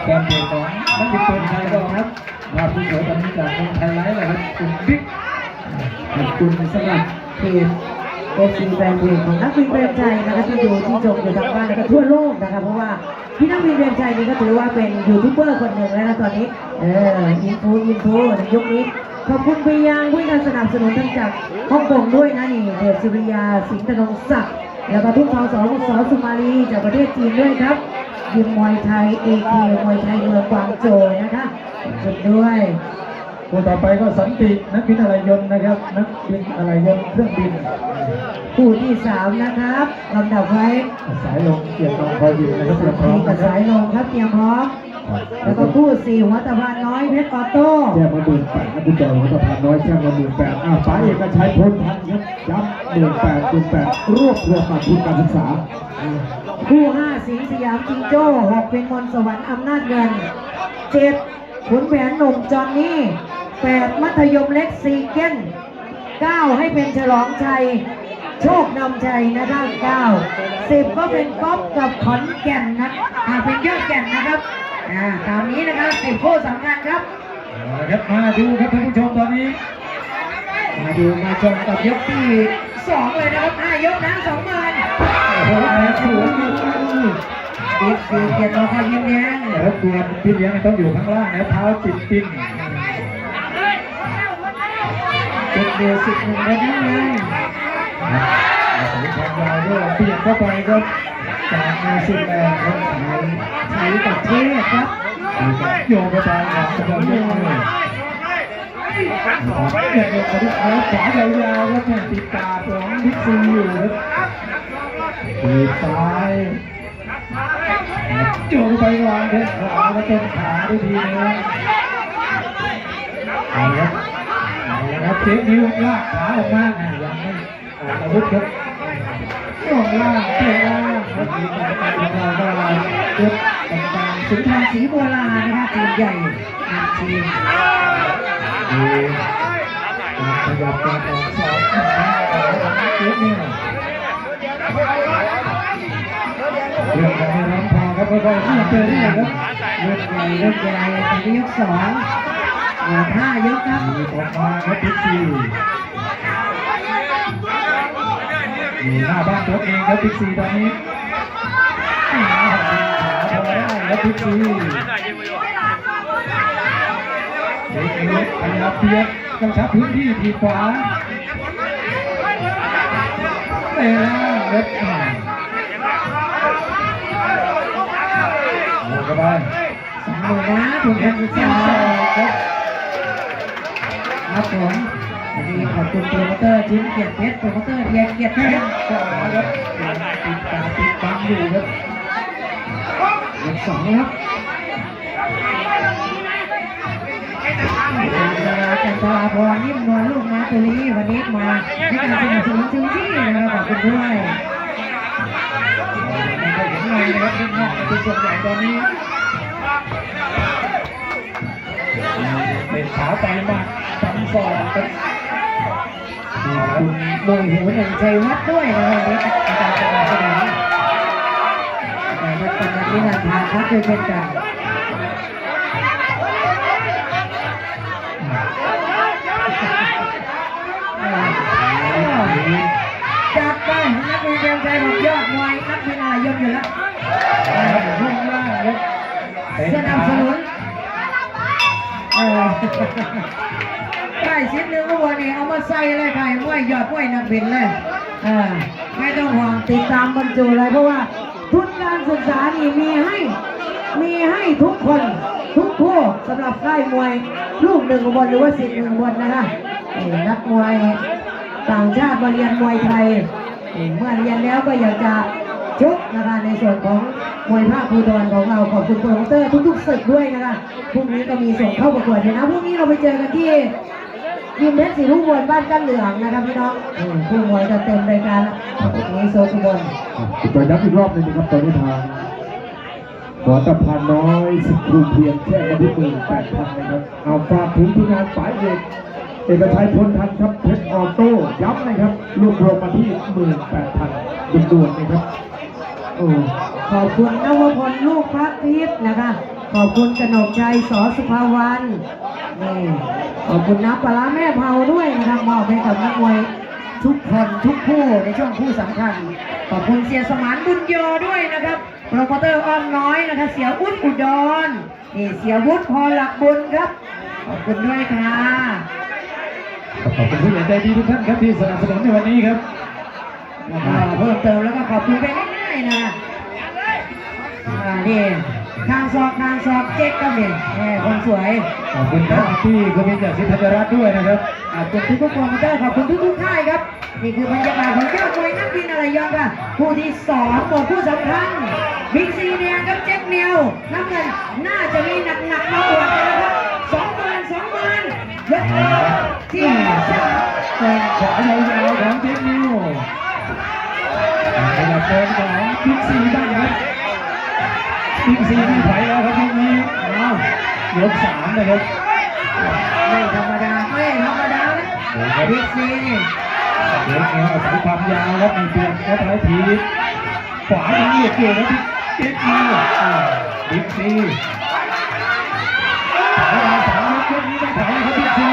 แฟนเพจของนักบินคนไทยก็ครับมาผู้สวยตอนนี้จากเมืองไทยไลฟ์เลยครับคุณบิ๊กขอบคุณสำหรับเพจเอฟซีแฟนเพจของนักบินเปรมชัยนะครับที่ดูที่ชมอยู่ทางบ้านแล้วก็ทั่วโลกนะครับเพราะว่าพี่นักบินเปรมชัยนี่ก็ถือว่าเป็นยูทูบเบอร์คนหนึ่งแล้วนะตอนนี้อินฟูในยุคนี้ขอบคุณไปยังผู้การสนับสนุนทั้งจากฮ่องกงด้วยนะนี่เดชสุริยาสิงห์ธนงศักดิ์แล้วก็ทุกสสสุมาลีจากประเทศจีนด้วยครับยิมมวยไทยเอเคมวยไทยเมืองกวางโจวนะคะขอบคุณด้วยคนต่อไปก็สันตินักบินอะไรยนต์นะครับนักบินอะไรยนต์เครื่องบินคู่ที่3นะครับลำดับไว้สายลงเกียรติน้องคอยบินนะครับเตรียมพร้อมกับสายลงครับเตรียมพร้อมแล้วก็คู่4หัวตะพานน้อยเพชรออโต้แจ้งมา18,000นะคุณจอยหัวตะพานน้อยแจ้งมา18,000ป๋าเอกชัยพลพันธ์ครับย้ำ18,000รวบรวมมาทุนการศึกษาคู่5สิงห์สยามจิงโจ้6เป็นมนต์สวรรค์อำนาจเงิน7ขุนแผนหนุ่มจอนนี่8มัธยมเล็กซีเก้น9ให้เป็นฉลองชัยโชคนำชัยนะคะ9 10ก็เป็นก๊อฟกับขอนแก่นนะเป็นยอดแก่นนะครับตามนี้นะครับ10คู่สำคัญครับครับมาดูครับท่านผู้ชมตอนนี้มาดูมาชมกับยกที่ 2เลยนะครับ5 ยกนะ20,000 โอ้โหแพ้สูงนี่ บิ๊กซีเกียรติทองคำยิ้มแย้ม แต่ว่าตัวพี่เลี้ยงต้องอยู่ข้างล่างนะเท้าติดปิ้ง จุดเดียว11เลยนะเลย สายทางยาวด้วยเปลี่ยนเข้าไปครับจากนิวซีแลนด์ครับ ใช้กับเทพครับ โยงเข้าไปครับกำลังเล่นเลยเนี่ยเนี่ยเขาที่เขาขวายาวๆครับเนี่ยติดตาของบิ๊กซีอยู่ครับตีซ้ายโยงไปวางแข้งขวาแล้วต้นขาได้ดีนะเอาละเอาละครับเจ๊นิ้วลากขาออกมายังไม่ออกอาวุธครับช่วงล่างเตะล่างครับมีการตัดสินใจว่าอะไรยกต่างๆ สุนทรศรีโบราณนะครับทีมใหญ่ทีม ขยับการออกสอบเจ๊นิ้วเรื่องของน้ำพอครับค่อยๆเจอที่ไหนครับ เล่นใหญ่เล่นใหญ่ตอนนี้ยก2 5 ยกครับ มีออกมาครับพิกซี่อยู่หน้าบ้านตัวเองครับพิกซี่ตอนนี้ขาพอได้ครับพิกซี่เด็กเล็กพยายามเบียดกระชับพื้นที่ทีขวาเตะแล้วเล็กโอ้กระบาล 20,000นะถูกการศึกษา ครับ ครับผมวันนี้ขอบคุณโปรโมเตอร์ชิ้นเกียรติเพชรโปรโมเตอร์เทียนเกียรติเพชร ขวาครับติดตาติดบังอยู่ครับ ยก2ครับจันทราพรนิ่มนวลลูกมาตุลีวันนี้มาให้การสนับสนุนถึงที่นะครับขอบคุณด้วย ไม่ค่อยเห็นเลยนะครับเล่นนอกเป็นส่วนใหญ่ตอนนี้เป็นขาไปมากฟันศอกครับ ขอบคุณโดยหัวหนึ่งชัยวัฒน์ด้วยนะครับวันนี้อาจารย์สนับสนุนแต่วัดกำลังที่นันทาครับด้วยเช่นกันจัดไปนักมวยเดิมใจบอกยอดมวยนักมวยอะไรยกอยู่แล้ว พุ่งล่างครับ สนับสนุนใกล้ชิ้นหนึ่งก็วันนี้เอามาใส่เลยใครมวยยอดมวยนักบินเลยไม่ต้องห่วงติดตามบรรจุเลยเพราะว่าทุนการศึกษานี่มีให้ทุกคนทุกผู้สำหรับค่ายมวยลูก1 อุบลหรือว่าศิษย์1 อุบลนะคะนักมวยต่างชาติมาเรียนมวยไทยเมื่อเรียนแล้วก็อยากจะชกนะคะในส่วนของมวยภาคภูธรของเราขอบคุณโปรโมเตอร์ทุกๆศึกด้วยนะคะพรุ่งนี้ก็มีส่งเข้าประกวดอยู่นะพรุ่งนี้เราไปเจอกันที่ยิมเพชรศรีลูกวนบ้านกันเหลืองนะครับพี่น้องผู้มวยจะเต็มรายการนี้โซสุบล ต่อย้ำอีกรอบหนึงนะครับตอนนี้ทางขอตะพานน้อยสิบครูเพียงแค่กันที่18,000นะครับเอาฝากถึงที่งานฝ่ายเอกชัยพลทันครับเพชรออโต้ย้ำนะครับรวบรวมมาที่ 18,000ด่วนๆนะครับ ขอบคุณนวพลลูกพระทิพย์นะคะขอบคุณกนกชัยสอสุภาวรรณนี่ขอบคุณน้ำปลาร้าแม่เผาด้วยนะครับมอบให้กับนักมวยทุกคนทุกคู่ในช่วงคู่สำคัญขอบคุณเสียสมานบุญโยด้วยนะครับโปรโมเตอร์อ้อมน้อยนะคะเสียอุ้นอุดรนี่เสียวุฒิพรหลักบุญครับขอบคุณด้วยค่ะ ขอบคุณผู้ใหญ่ใจดีทุกท่านครับที่สนับสนุนในวันนี้ครับ เพิ่มเติมแล้วก็ขอบคุณไปง่ายๆนะนี่ทางซอกเจ๊กก็มีคนสวย ขอบคุณท่านที่คุณเป็นจากสิทธิรัตน์ด้วยนะครับ ขอบคุณทุกโปรโมเตอร์ขอบคุณทุกค่ายครับนี่คือบรรยากาศของยอดมวยนักบินอะไรยองค่ะผู้ที่2หมดผู้สำคัญบิ๊กซีแดงกับเจ๊กเนียวน้ำเงินน่าจะมีหนักมาอวดกันนะครับ20,000ยกที่3 แข้งขวายาวๆของเจ๊นิวขยับเดินของบิ๊กซีบ้างครับบิ๊กซีไม่ไหวแล้วครับทีนี้ยก3นะครับ ไม่ธรรมดานะบิ๊กซีนี่ เจ๊นิวอาศัยความยาวครับในเปลี่ยนครับท้ายทีขวายังเหยียดอยู่นะเจ๊นิวบิ๊กซี3 ยกนี้ไม่ถอยครับบิ๊กซี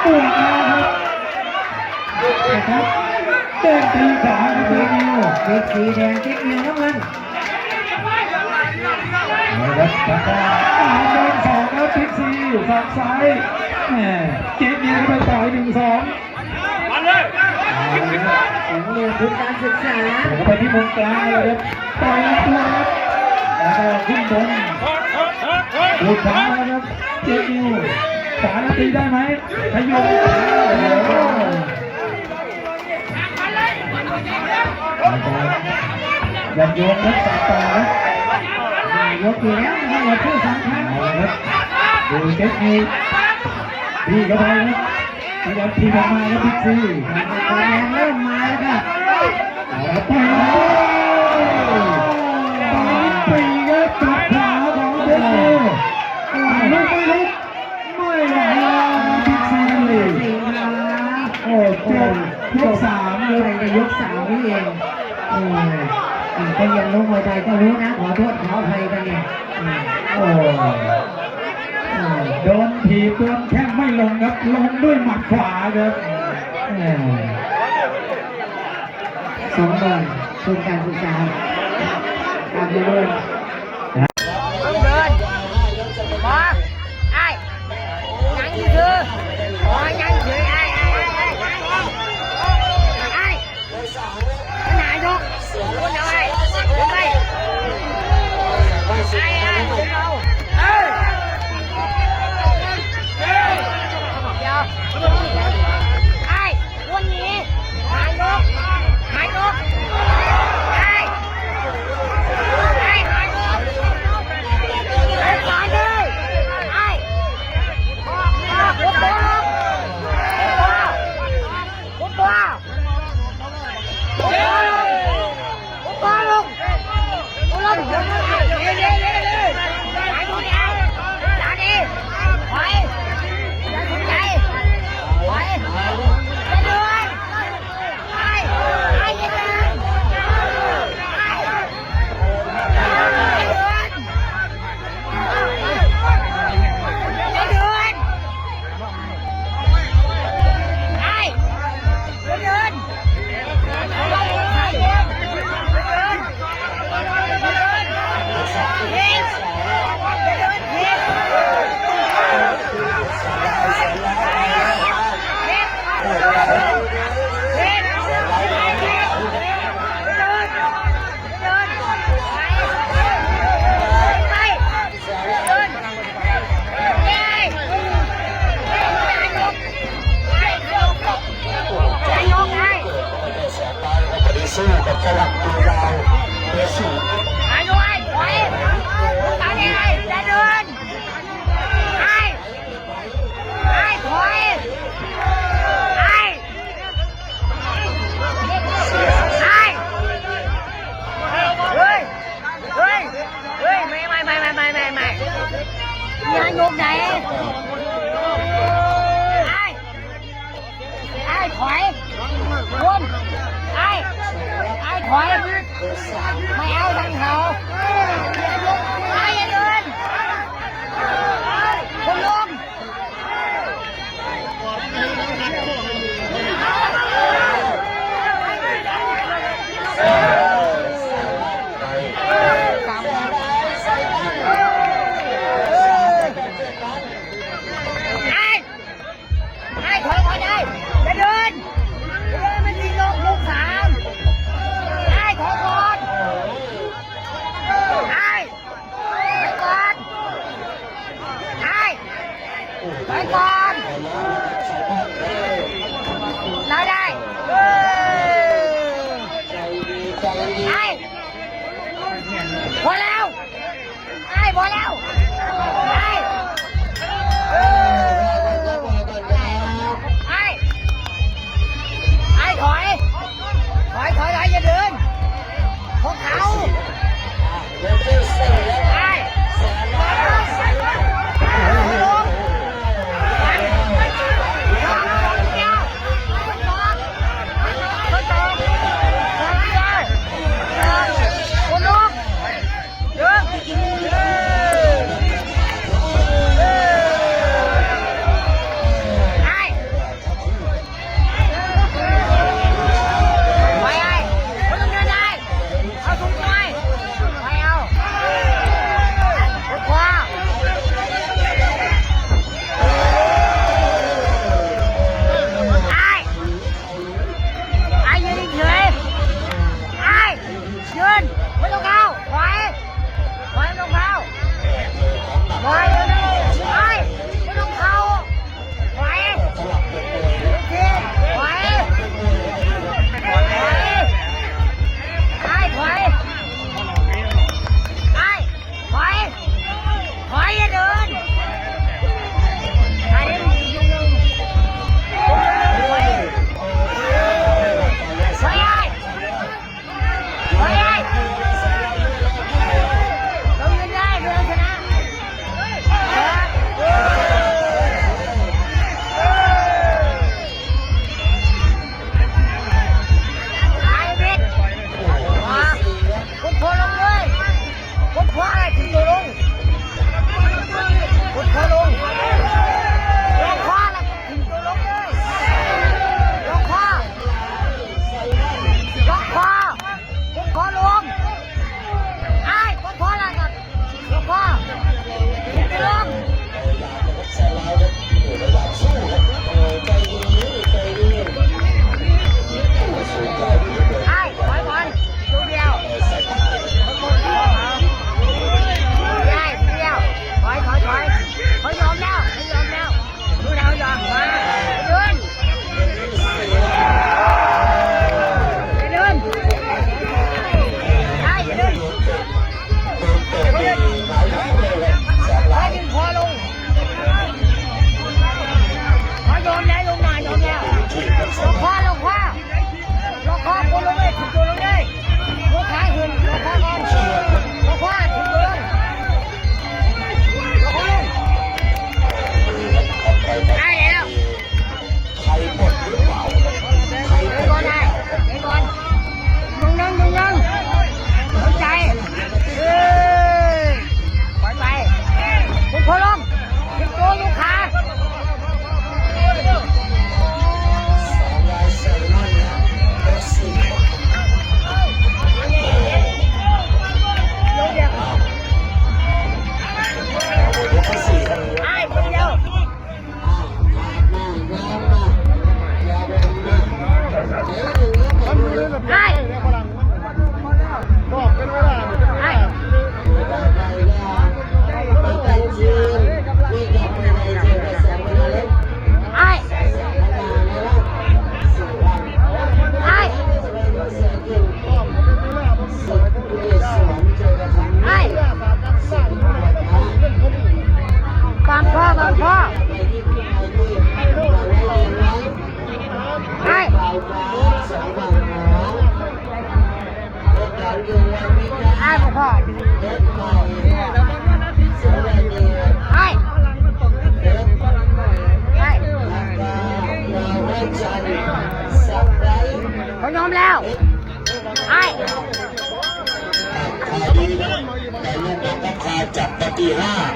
ปวดแล้วครับ นะครับโด ดินตีขวาครับเจ๊นิว เด็กสีแดงเจ๊กเงินน้ำเงิน นะครับตาตาเดินสองแล้วติ๊กซีฝั่งซ้ายแหมเจ๊นิวไปต่อย1-2มาเลย ของเรียนทุนการศึกษา เดี๋ยวไปที่มุมกลางเลยครับต่อยลำตัวครับแล้วก็ขึ้นบนดูขวาแล้วครับเจ๊นิวขวาตีได้ไหมขยมยันโยงครับสายตาครับ ยกอยู่แล้วนะครับหัวผู้สำคัญ เอาละครับดูเจ๊นิวพี่เข้าไปครับทีเดียวทีออกมาครับบิ๊กซี แรงเริ่มมาแล้วครับ เอาละไปปีครับจับขาของเจ๊นิวลุกไม่ลุกไม่ไหวแล้วบิ๊กซี สี่ขา โอ้จบยก3เล ไป ย ในยก3นี่เองโอ้ยก็ยังรู้มวยไทยก็รู้นะขอโทษขออภัยกันเนี่ย โอ้โดนถีบโดนแข้งไม่ลงครับลงด้วยหมัดขวาครับ 2 บอลทุนการศึกษาการเรียน เดินมาไอ้ยังคือยังถือไอ้นายกคุณเอาไอ้คุณไปไอ้คุณเอาเดี๋ยวไอ้วันนี้นายกไอ้นายกไอ้ขายเลยไอ้คุปตัวลงเร็วไอ้ดูดิจาดีไว้จะสนใจไว้จะเดินไอ้จะเดินสู้กับฝรั่งตัวเราเบอร์สูงไอ้ด้วยถอยตาดีจะเดินไอ้ถอยไอ้เฮ้ยไม่ยายกไหนไอ้ถอยวนไอ้ถอยไม่เอาทางเขาไอ้อย่าเดินคุณลุงไอ้ถอยได้อย่าเดินมันยิงลูก3ไอ้ถอยก่อนไอ้ถอยก่อนเราได้ไอ้พอแล้วไอ้พอแล้วไอ้ถอยอย่าเดินพวกเขาไอ้ลงคุณลุง เขายอมแล้วไอ้ ข่าวดีนะแต่ลุงต้องทำข่าวจับมาตี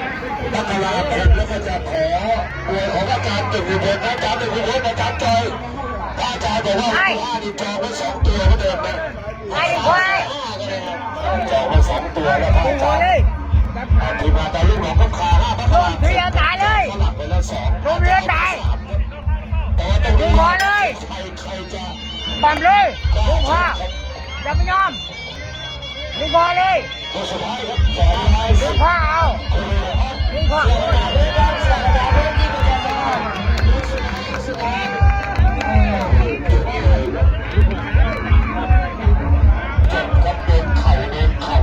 5 มกราคมแล้วก็จะขออวยของอาจารย์ตึกอุบลอาจารย์ตึกอุบลอาจารย์จอยถ้าอาจารย์บอกว่า5นี่จองไว้2 ตัวก็เดิมนะ ไอ้ควาย จองไว้2 ตัวแล้วครับอาจารย์ทีมาตอนลูกหลงก็ขา5 มกราคม เรือตายเลย สลับไปแล้ว2 ลงเรือตาย แต่ว่าตรงนี้ พอเลย ใครจะ ปั๊มเลยลุงพ่อจะไม่ยอมลุงพ่อเลย คนสุดท้ายครับ2 ลุงพ่อเอาลุงพ่อ ครับเดินเข่าเดินเข่า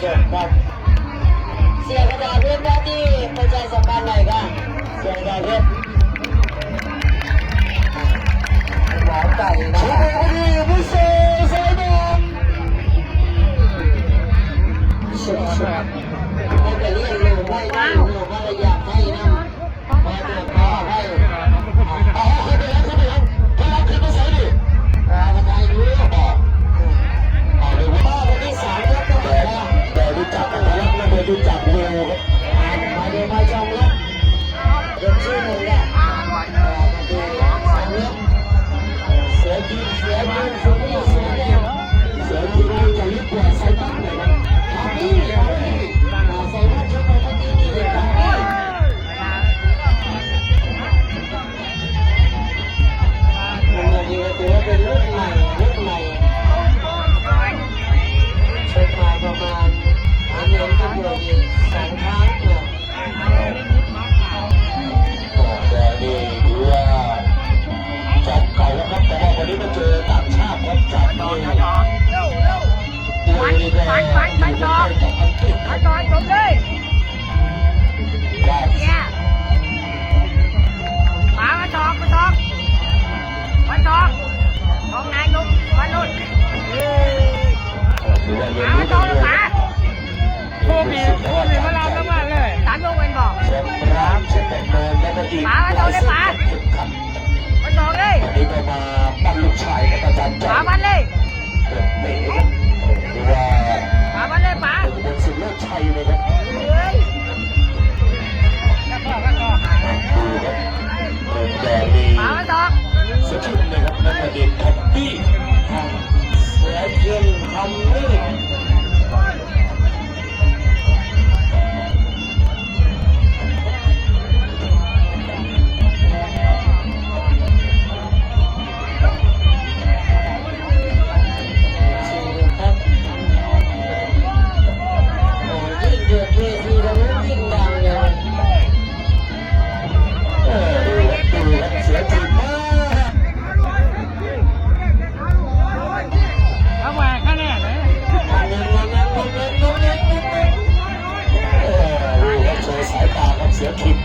จบครับเสียกระดาษเพชรหน้าที่ประชาสัมพันธ์หน่อยครับเสียกระดาษเพชรหมอไก่นะ โอ้โหมุโซไซบอน สุดๆไม่จะเรียกหนูไม่ได้หนูก็เลยอยากให้นะมาเดินพ่อให้ เอาขึ้นไปแล้วขึ้นไปแล้วพลังขึ้นมาใส่ดิ มาไทยรู้บอก เอาเลย พ่อคนที่3ครับต้องบอกว่า เดี๋ยวรู้จักกันแล้วไม่ได้รู้จักเร็วครับ มาเดินมาชมครับเดินชื่อหนึ่งเนี่ยมาดู3ครับเสือจีนเสือจีนสุนีเสือแดง เสือที่นี่จะลึกกว่าไซบ้านเลยนะ ทำนี่ทำนี่ใส่มาชมมาที่นี่เลยทำนี่มันมีถือว่าเป็นรุ่นใหม่รุ่นใหม่เช็คมาประมาณเดือนก็เดือนอีก2 ครั้งเนี่ย แต่นี่ดูว่าจับเก่าแล้วครับแต่ว่าวันนี้มาเจอต่างชาติครับจับนี่ ฟันจอกฟันจอยจบเลยเนี่ยป๋ามาจอกจอกนายลุงฟันนุ่นป๋ามาจอกเลยป๋า โคบีมาลามน้ำมันเลย 3 ยกเว้นบอก เช็คร้านเช็คแบงเดินแล้วก็อีก ป๋ามาจอกเลยป๋ามาจอกเลย วันนี้ก็มาปั้นลูกชายกับอาจารย์จอ ป๋าม มันเลย เตะครับดูว่า ป๋ามันเลยป๋า เป็นสุดเลิศชัยเลยครับ เฮ้ย ก็ต่อ ดูครับเดินแดงนี่ ป๋ามาจอก สกิลเลยครับนักเรียนท็อปปี้ทาง เสือเย็นทำนี่ ครับโอ้ยิ่งเดือดเวทีตรงนู้นยิ่งดังเลย ดูครับเสือจีนมาก เอามาข้างหน้าเลย ดูครับโชว์สายตาครับเสือขิด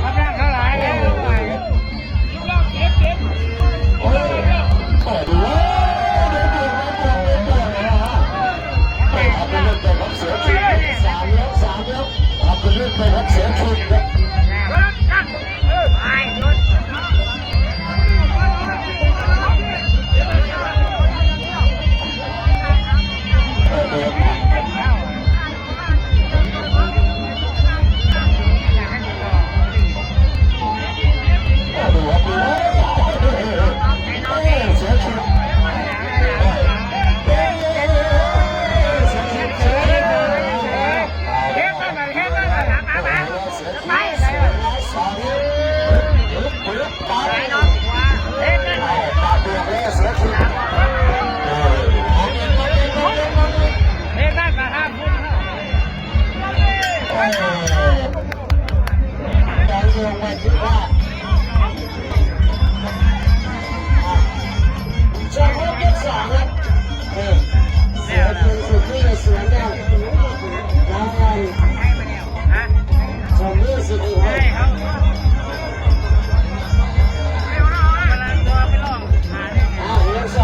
ข้างหน้าเท่าไหร่เอาไป โอ้ดูว่าเดินทำเป็นเล่นไปครับเสือขิด 3 ยก ทำเป็นเล่นไปครับเสือขิดครับ ไอ้นุ่น ดูครับเสือขิด เฮ็ดนั่นน่ะเฮ็ดนั่นน่ะ ไป สองปึ๊บปาด ไปน้องเล่นนั่น ปาดตัวเลยเสือขิด เฮ็ดนั่นน่ะห้ามพูด ดาวดวงมาถึงว่าช่วงยก2ครับเสือเย็นสุดที่เสือแดงน้ำเงินชมที่สุดที่ให้ ยก 2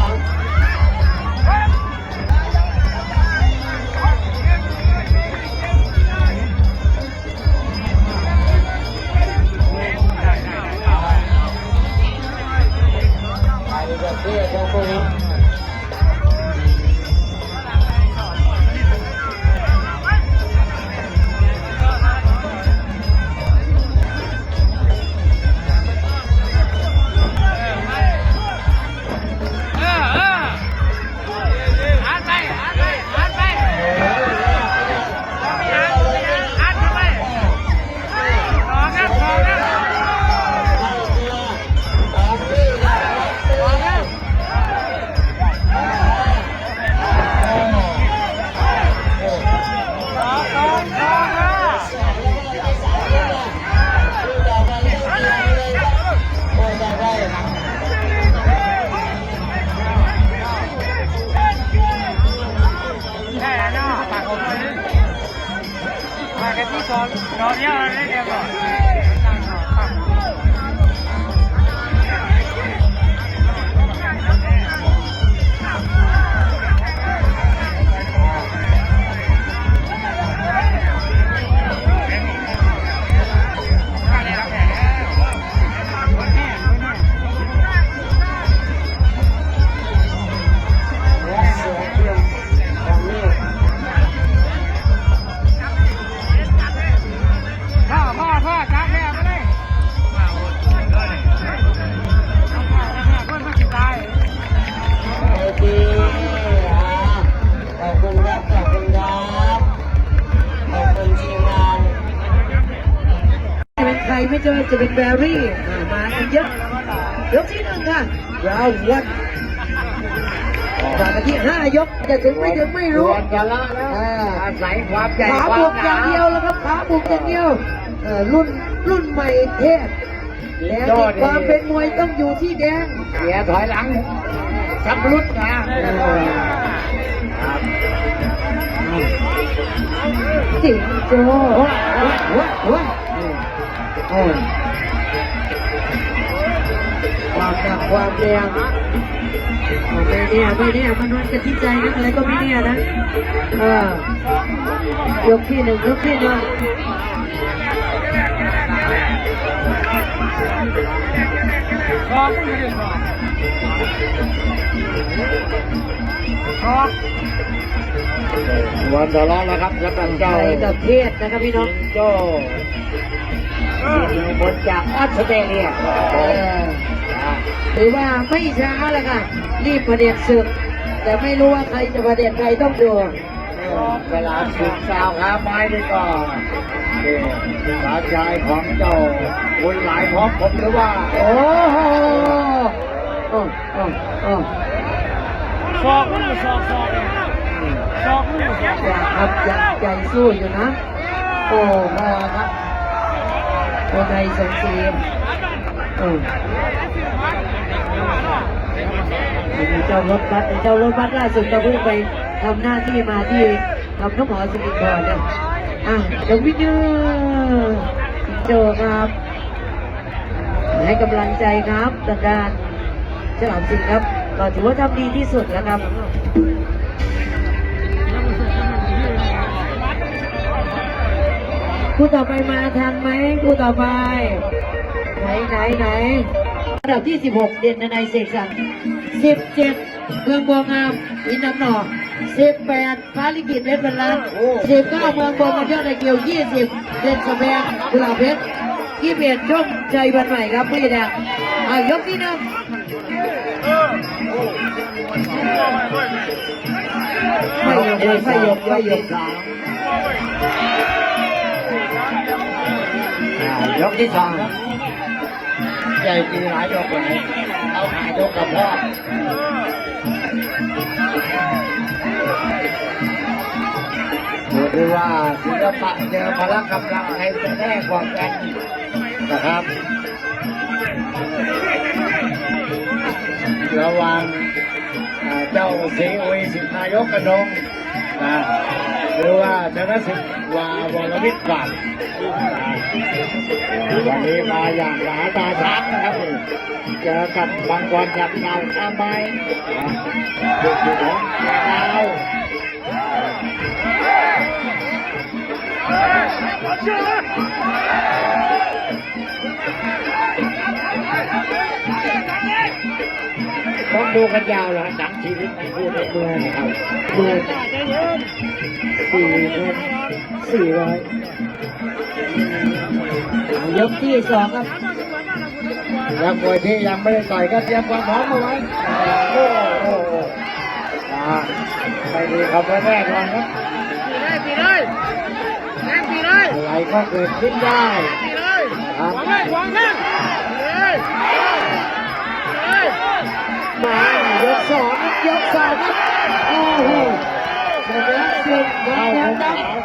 แค่ที่สอนเดียวได้เดียวก่อนพ่อจับแม่มาเลยโอเคขอบคุณครับขอบคุณครับขอบคุณทีมงานจะเป็นใครไม่เจอจะเป็นแบรี่มากันเยอะยกที่หนึ่งค่ะราววันจากกันที่5 ยกจะถึงไม่ถึงไม่รู้ กันละแล้วอาศัยความใหญ่ ขา ควา บุ ม ก ห อย่า นา งเดียวแล้วครับขาบุกอย่างเดียวรุ่นใหม่เทพแล้วความเป็นมวยต้องอยู่ที่แดง เสียถอยหลังชำรุดนะ สิงโจ้ความหนักความแรงไม่แน่มันวัดกันที่ใจนะอะไรก็ไม่แน่นะยกที่หนึ่ง ชอบไม่ได้ชอบ วันทะเลาะแล้วครับกับ ใจ เจ้า กับเพศนะครับพี่น้อง โจ้อยู่บนจากออสเตรเลีย หรือว่าไม่ช้าแล้วค่ะรีบประเด็นศึกแต่ไม่รู้ว่าใครจะประเด็นใครต้องดู เวลาสุดสาวขาไม้นี่ก็หลานชายของเจ้าคุณหลายพร้อมผมหรือว่า โอ้โห ชอบไม่ชอบชอบชอบไม่ชอบ อยากครับอยากใจสู้อยู่นะโอ้พอครับโอ้ใจสงเสียมเจ้ารถบัสล่าสุดก็เพิ่งไปทำหน้าที่มาที่ทำน้ำหอสิริพรเนี่ยเดี๋ยววินเนอร์โจครับให้กำลังใจครับด้านฉลามสิงห์ครับก็ถือว่าทำดีที่สุดแล้วครับคู่ต่อไปมาทันไหมคู่ต่อไปไหนระดับที่16เด่นนายเสกสรร17เมืองบัวงามอินน้ำหนอง18ฟ้าลิขิตเพชรบรรลัง19เมืองบัวมันยอดไอเกียว20เด่นสะแบงกุหลาบเพชร21ช่องชัยวันใหม่ครับพี่แดงยกที่หนึ่งไม่ยกยกที่สองใหญ่ตีหลายยกกว่านี้เอาหายกกับพ่อดูว่าศิลปะเจอพละกำลังใครจะแน่กว่ากันนะครับระหว่างเจ้าศรีอุยสิทธินายกกระดงหรือว่าชนะสิทธิ์วาวรวิทย์บัตรวันนี้มาอย่างหนาตาช้างนะครับเจอกับบางกรจากดาวข้ามไม้ของดาวต้องดูกันยาวเลยหนังชีวิตของผู้เล่นด้วยนะครับดู4,400ยกที่2ครับนักมวยที่ยังไม่ได้ต่อยก็เตรียมความพร้อมเอาไว้โอ้ไม่ดีครับแน่นอนครับปีเลยปีเลย อะไรก็เกิดขึ้นได้ครับ หวังแม่มายก2ครับโอ้โหชนะสิงห์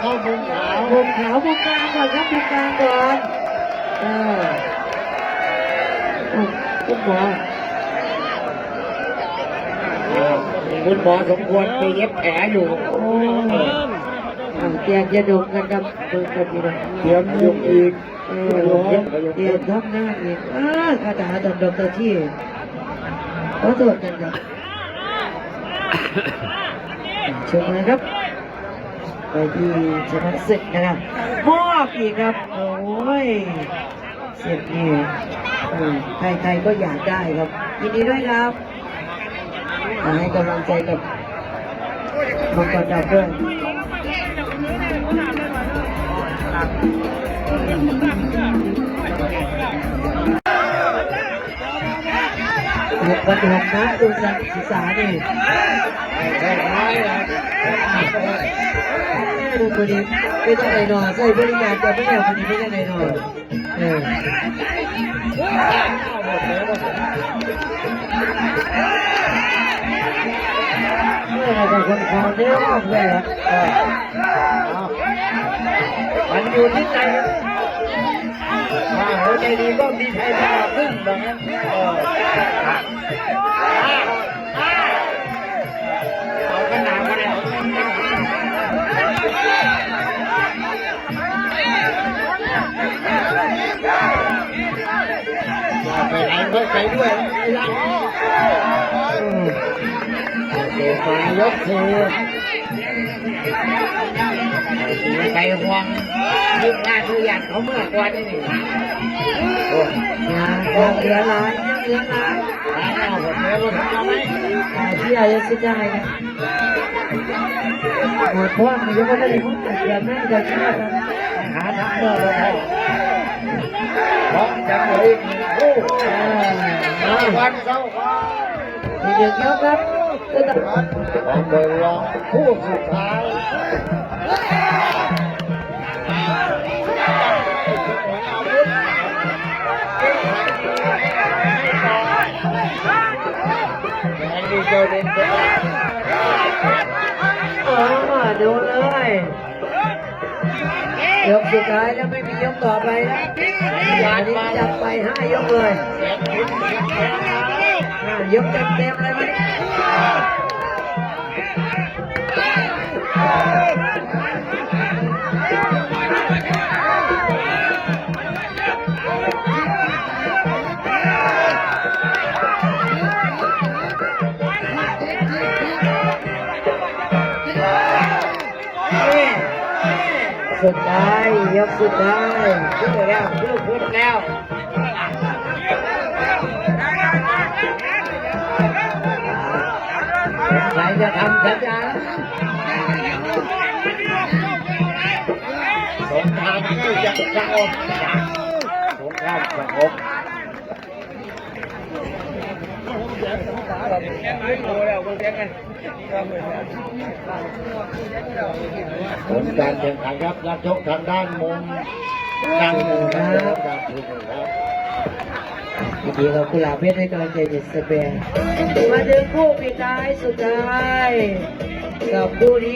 เข้ามุมขาว มุมขาวมุมกลางก่อนครับมุมกลางก่อนคุณหมอสมควรไปเย็บแผลอยู่ เตรียมจะดมกันครับเปิดกันทีเดียว เตรียมยกอีก เตรียมทับหน้าอีกคาถาดมตัวที่ขอโทษกันครับชมนะครับไปที่ชนะศึกนะครับมอบอีกครับโอ้ยเสียบนี่ใครๆก็อยากได้ครับยินดีด้วยครับให้กำลังใจกับมังกรดำด้วยวันหกนะดูสักศึกษานี่ดูคนนี้ไม่ต้องไหนหนอใส่บริการแต่ไม่เอาคนนี้ไม่ได้ไหนหนอแต่คนเขาเนี่ยมากเลยครับมันอยู่ที่ใจหัวใจดีก็มีใจมากขึ้นแบบนั้นเอาขนาดมาแล้วไปไหนก็ใจด้วยเดี๋ยวมายกคือไปห่วงยึดหน้าคืออยากเขาเมื่อก่อนนี่ยังเหลือหลายยังเหลือหลายผมเนื้อรถทำไมที่อายุสิบได้นะหมดพวกมันยังไม่ได้พูดแต่เดือนนั้นจะช่วยกันหาทางเดินเลยเพราะยังเหลืออีกหนึ่งคู่วันเสาร์ทีเดียวครับผมไปลองคู่สุดท้ายดูเลยยกสุดท้ายแล้วไม่มียกต่อไปนะวันนี้จับไป5 ยกเลยยกเต็มเลยไหมสุดท้ายยกสุดท้ายพูดแล้วพูดแล้วใครจะทำสัญญาสงครามที่จะสงบสงครามสงบผลการแข่งขันครับนักชกทางด้านมุมนั่งนะครับการถูกครับวิธีของกุหลาบเพชรให้กำลังใจเด็ดสเปนมาถึงคู่ปิดท้ายสุดท้ายกับคู่นี้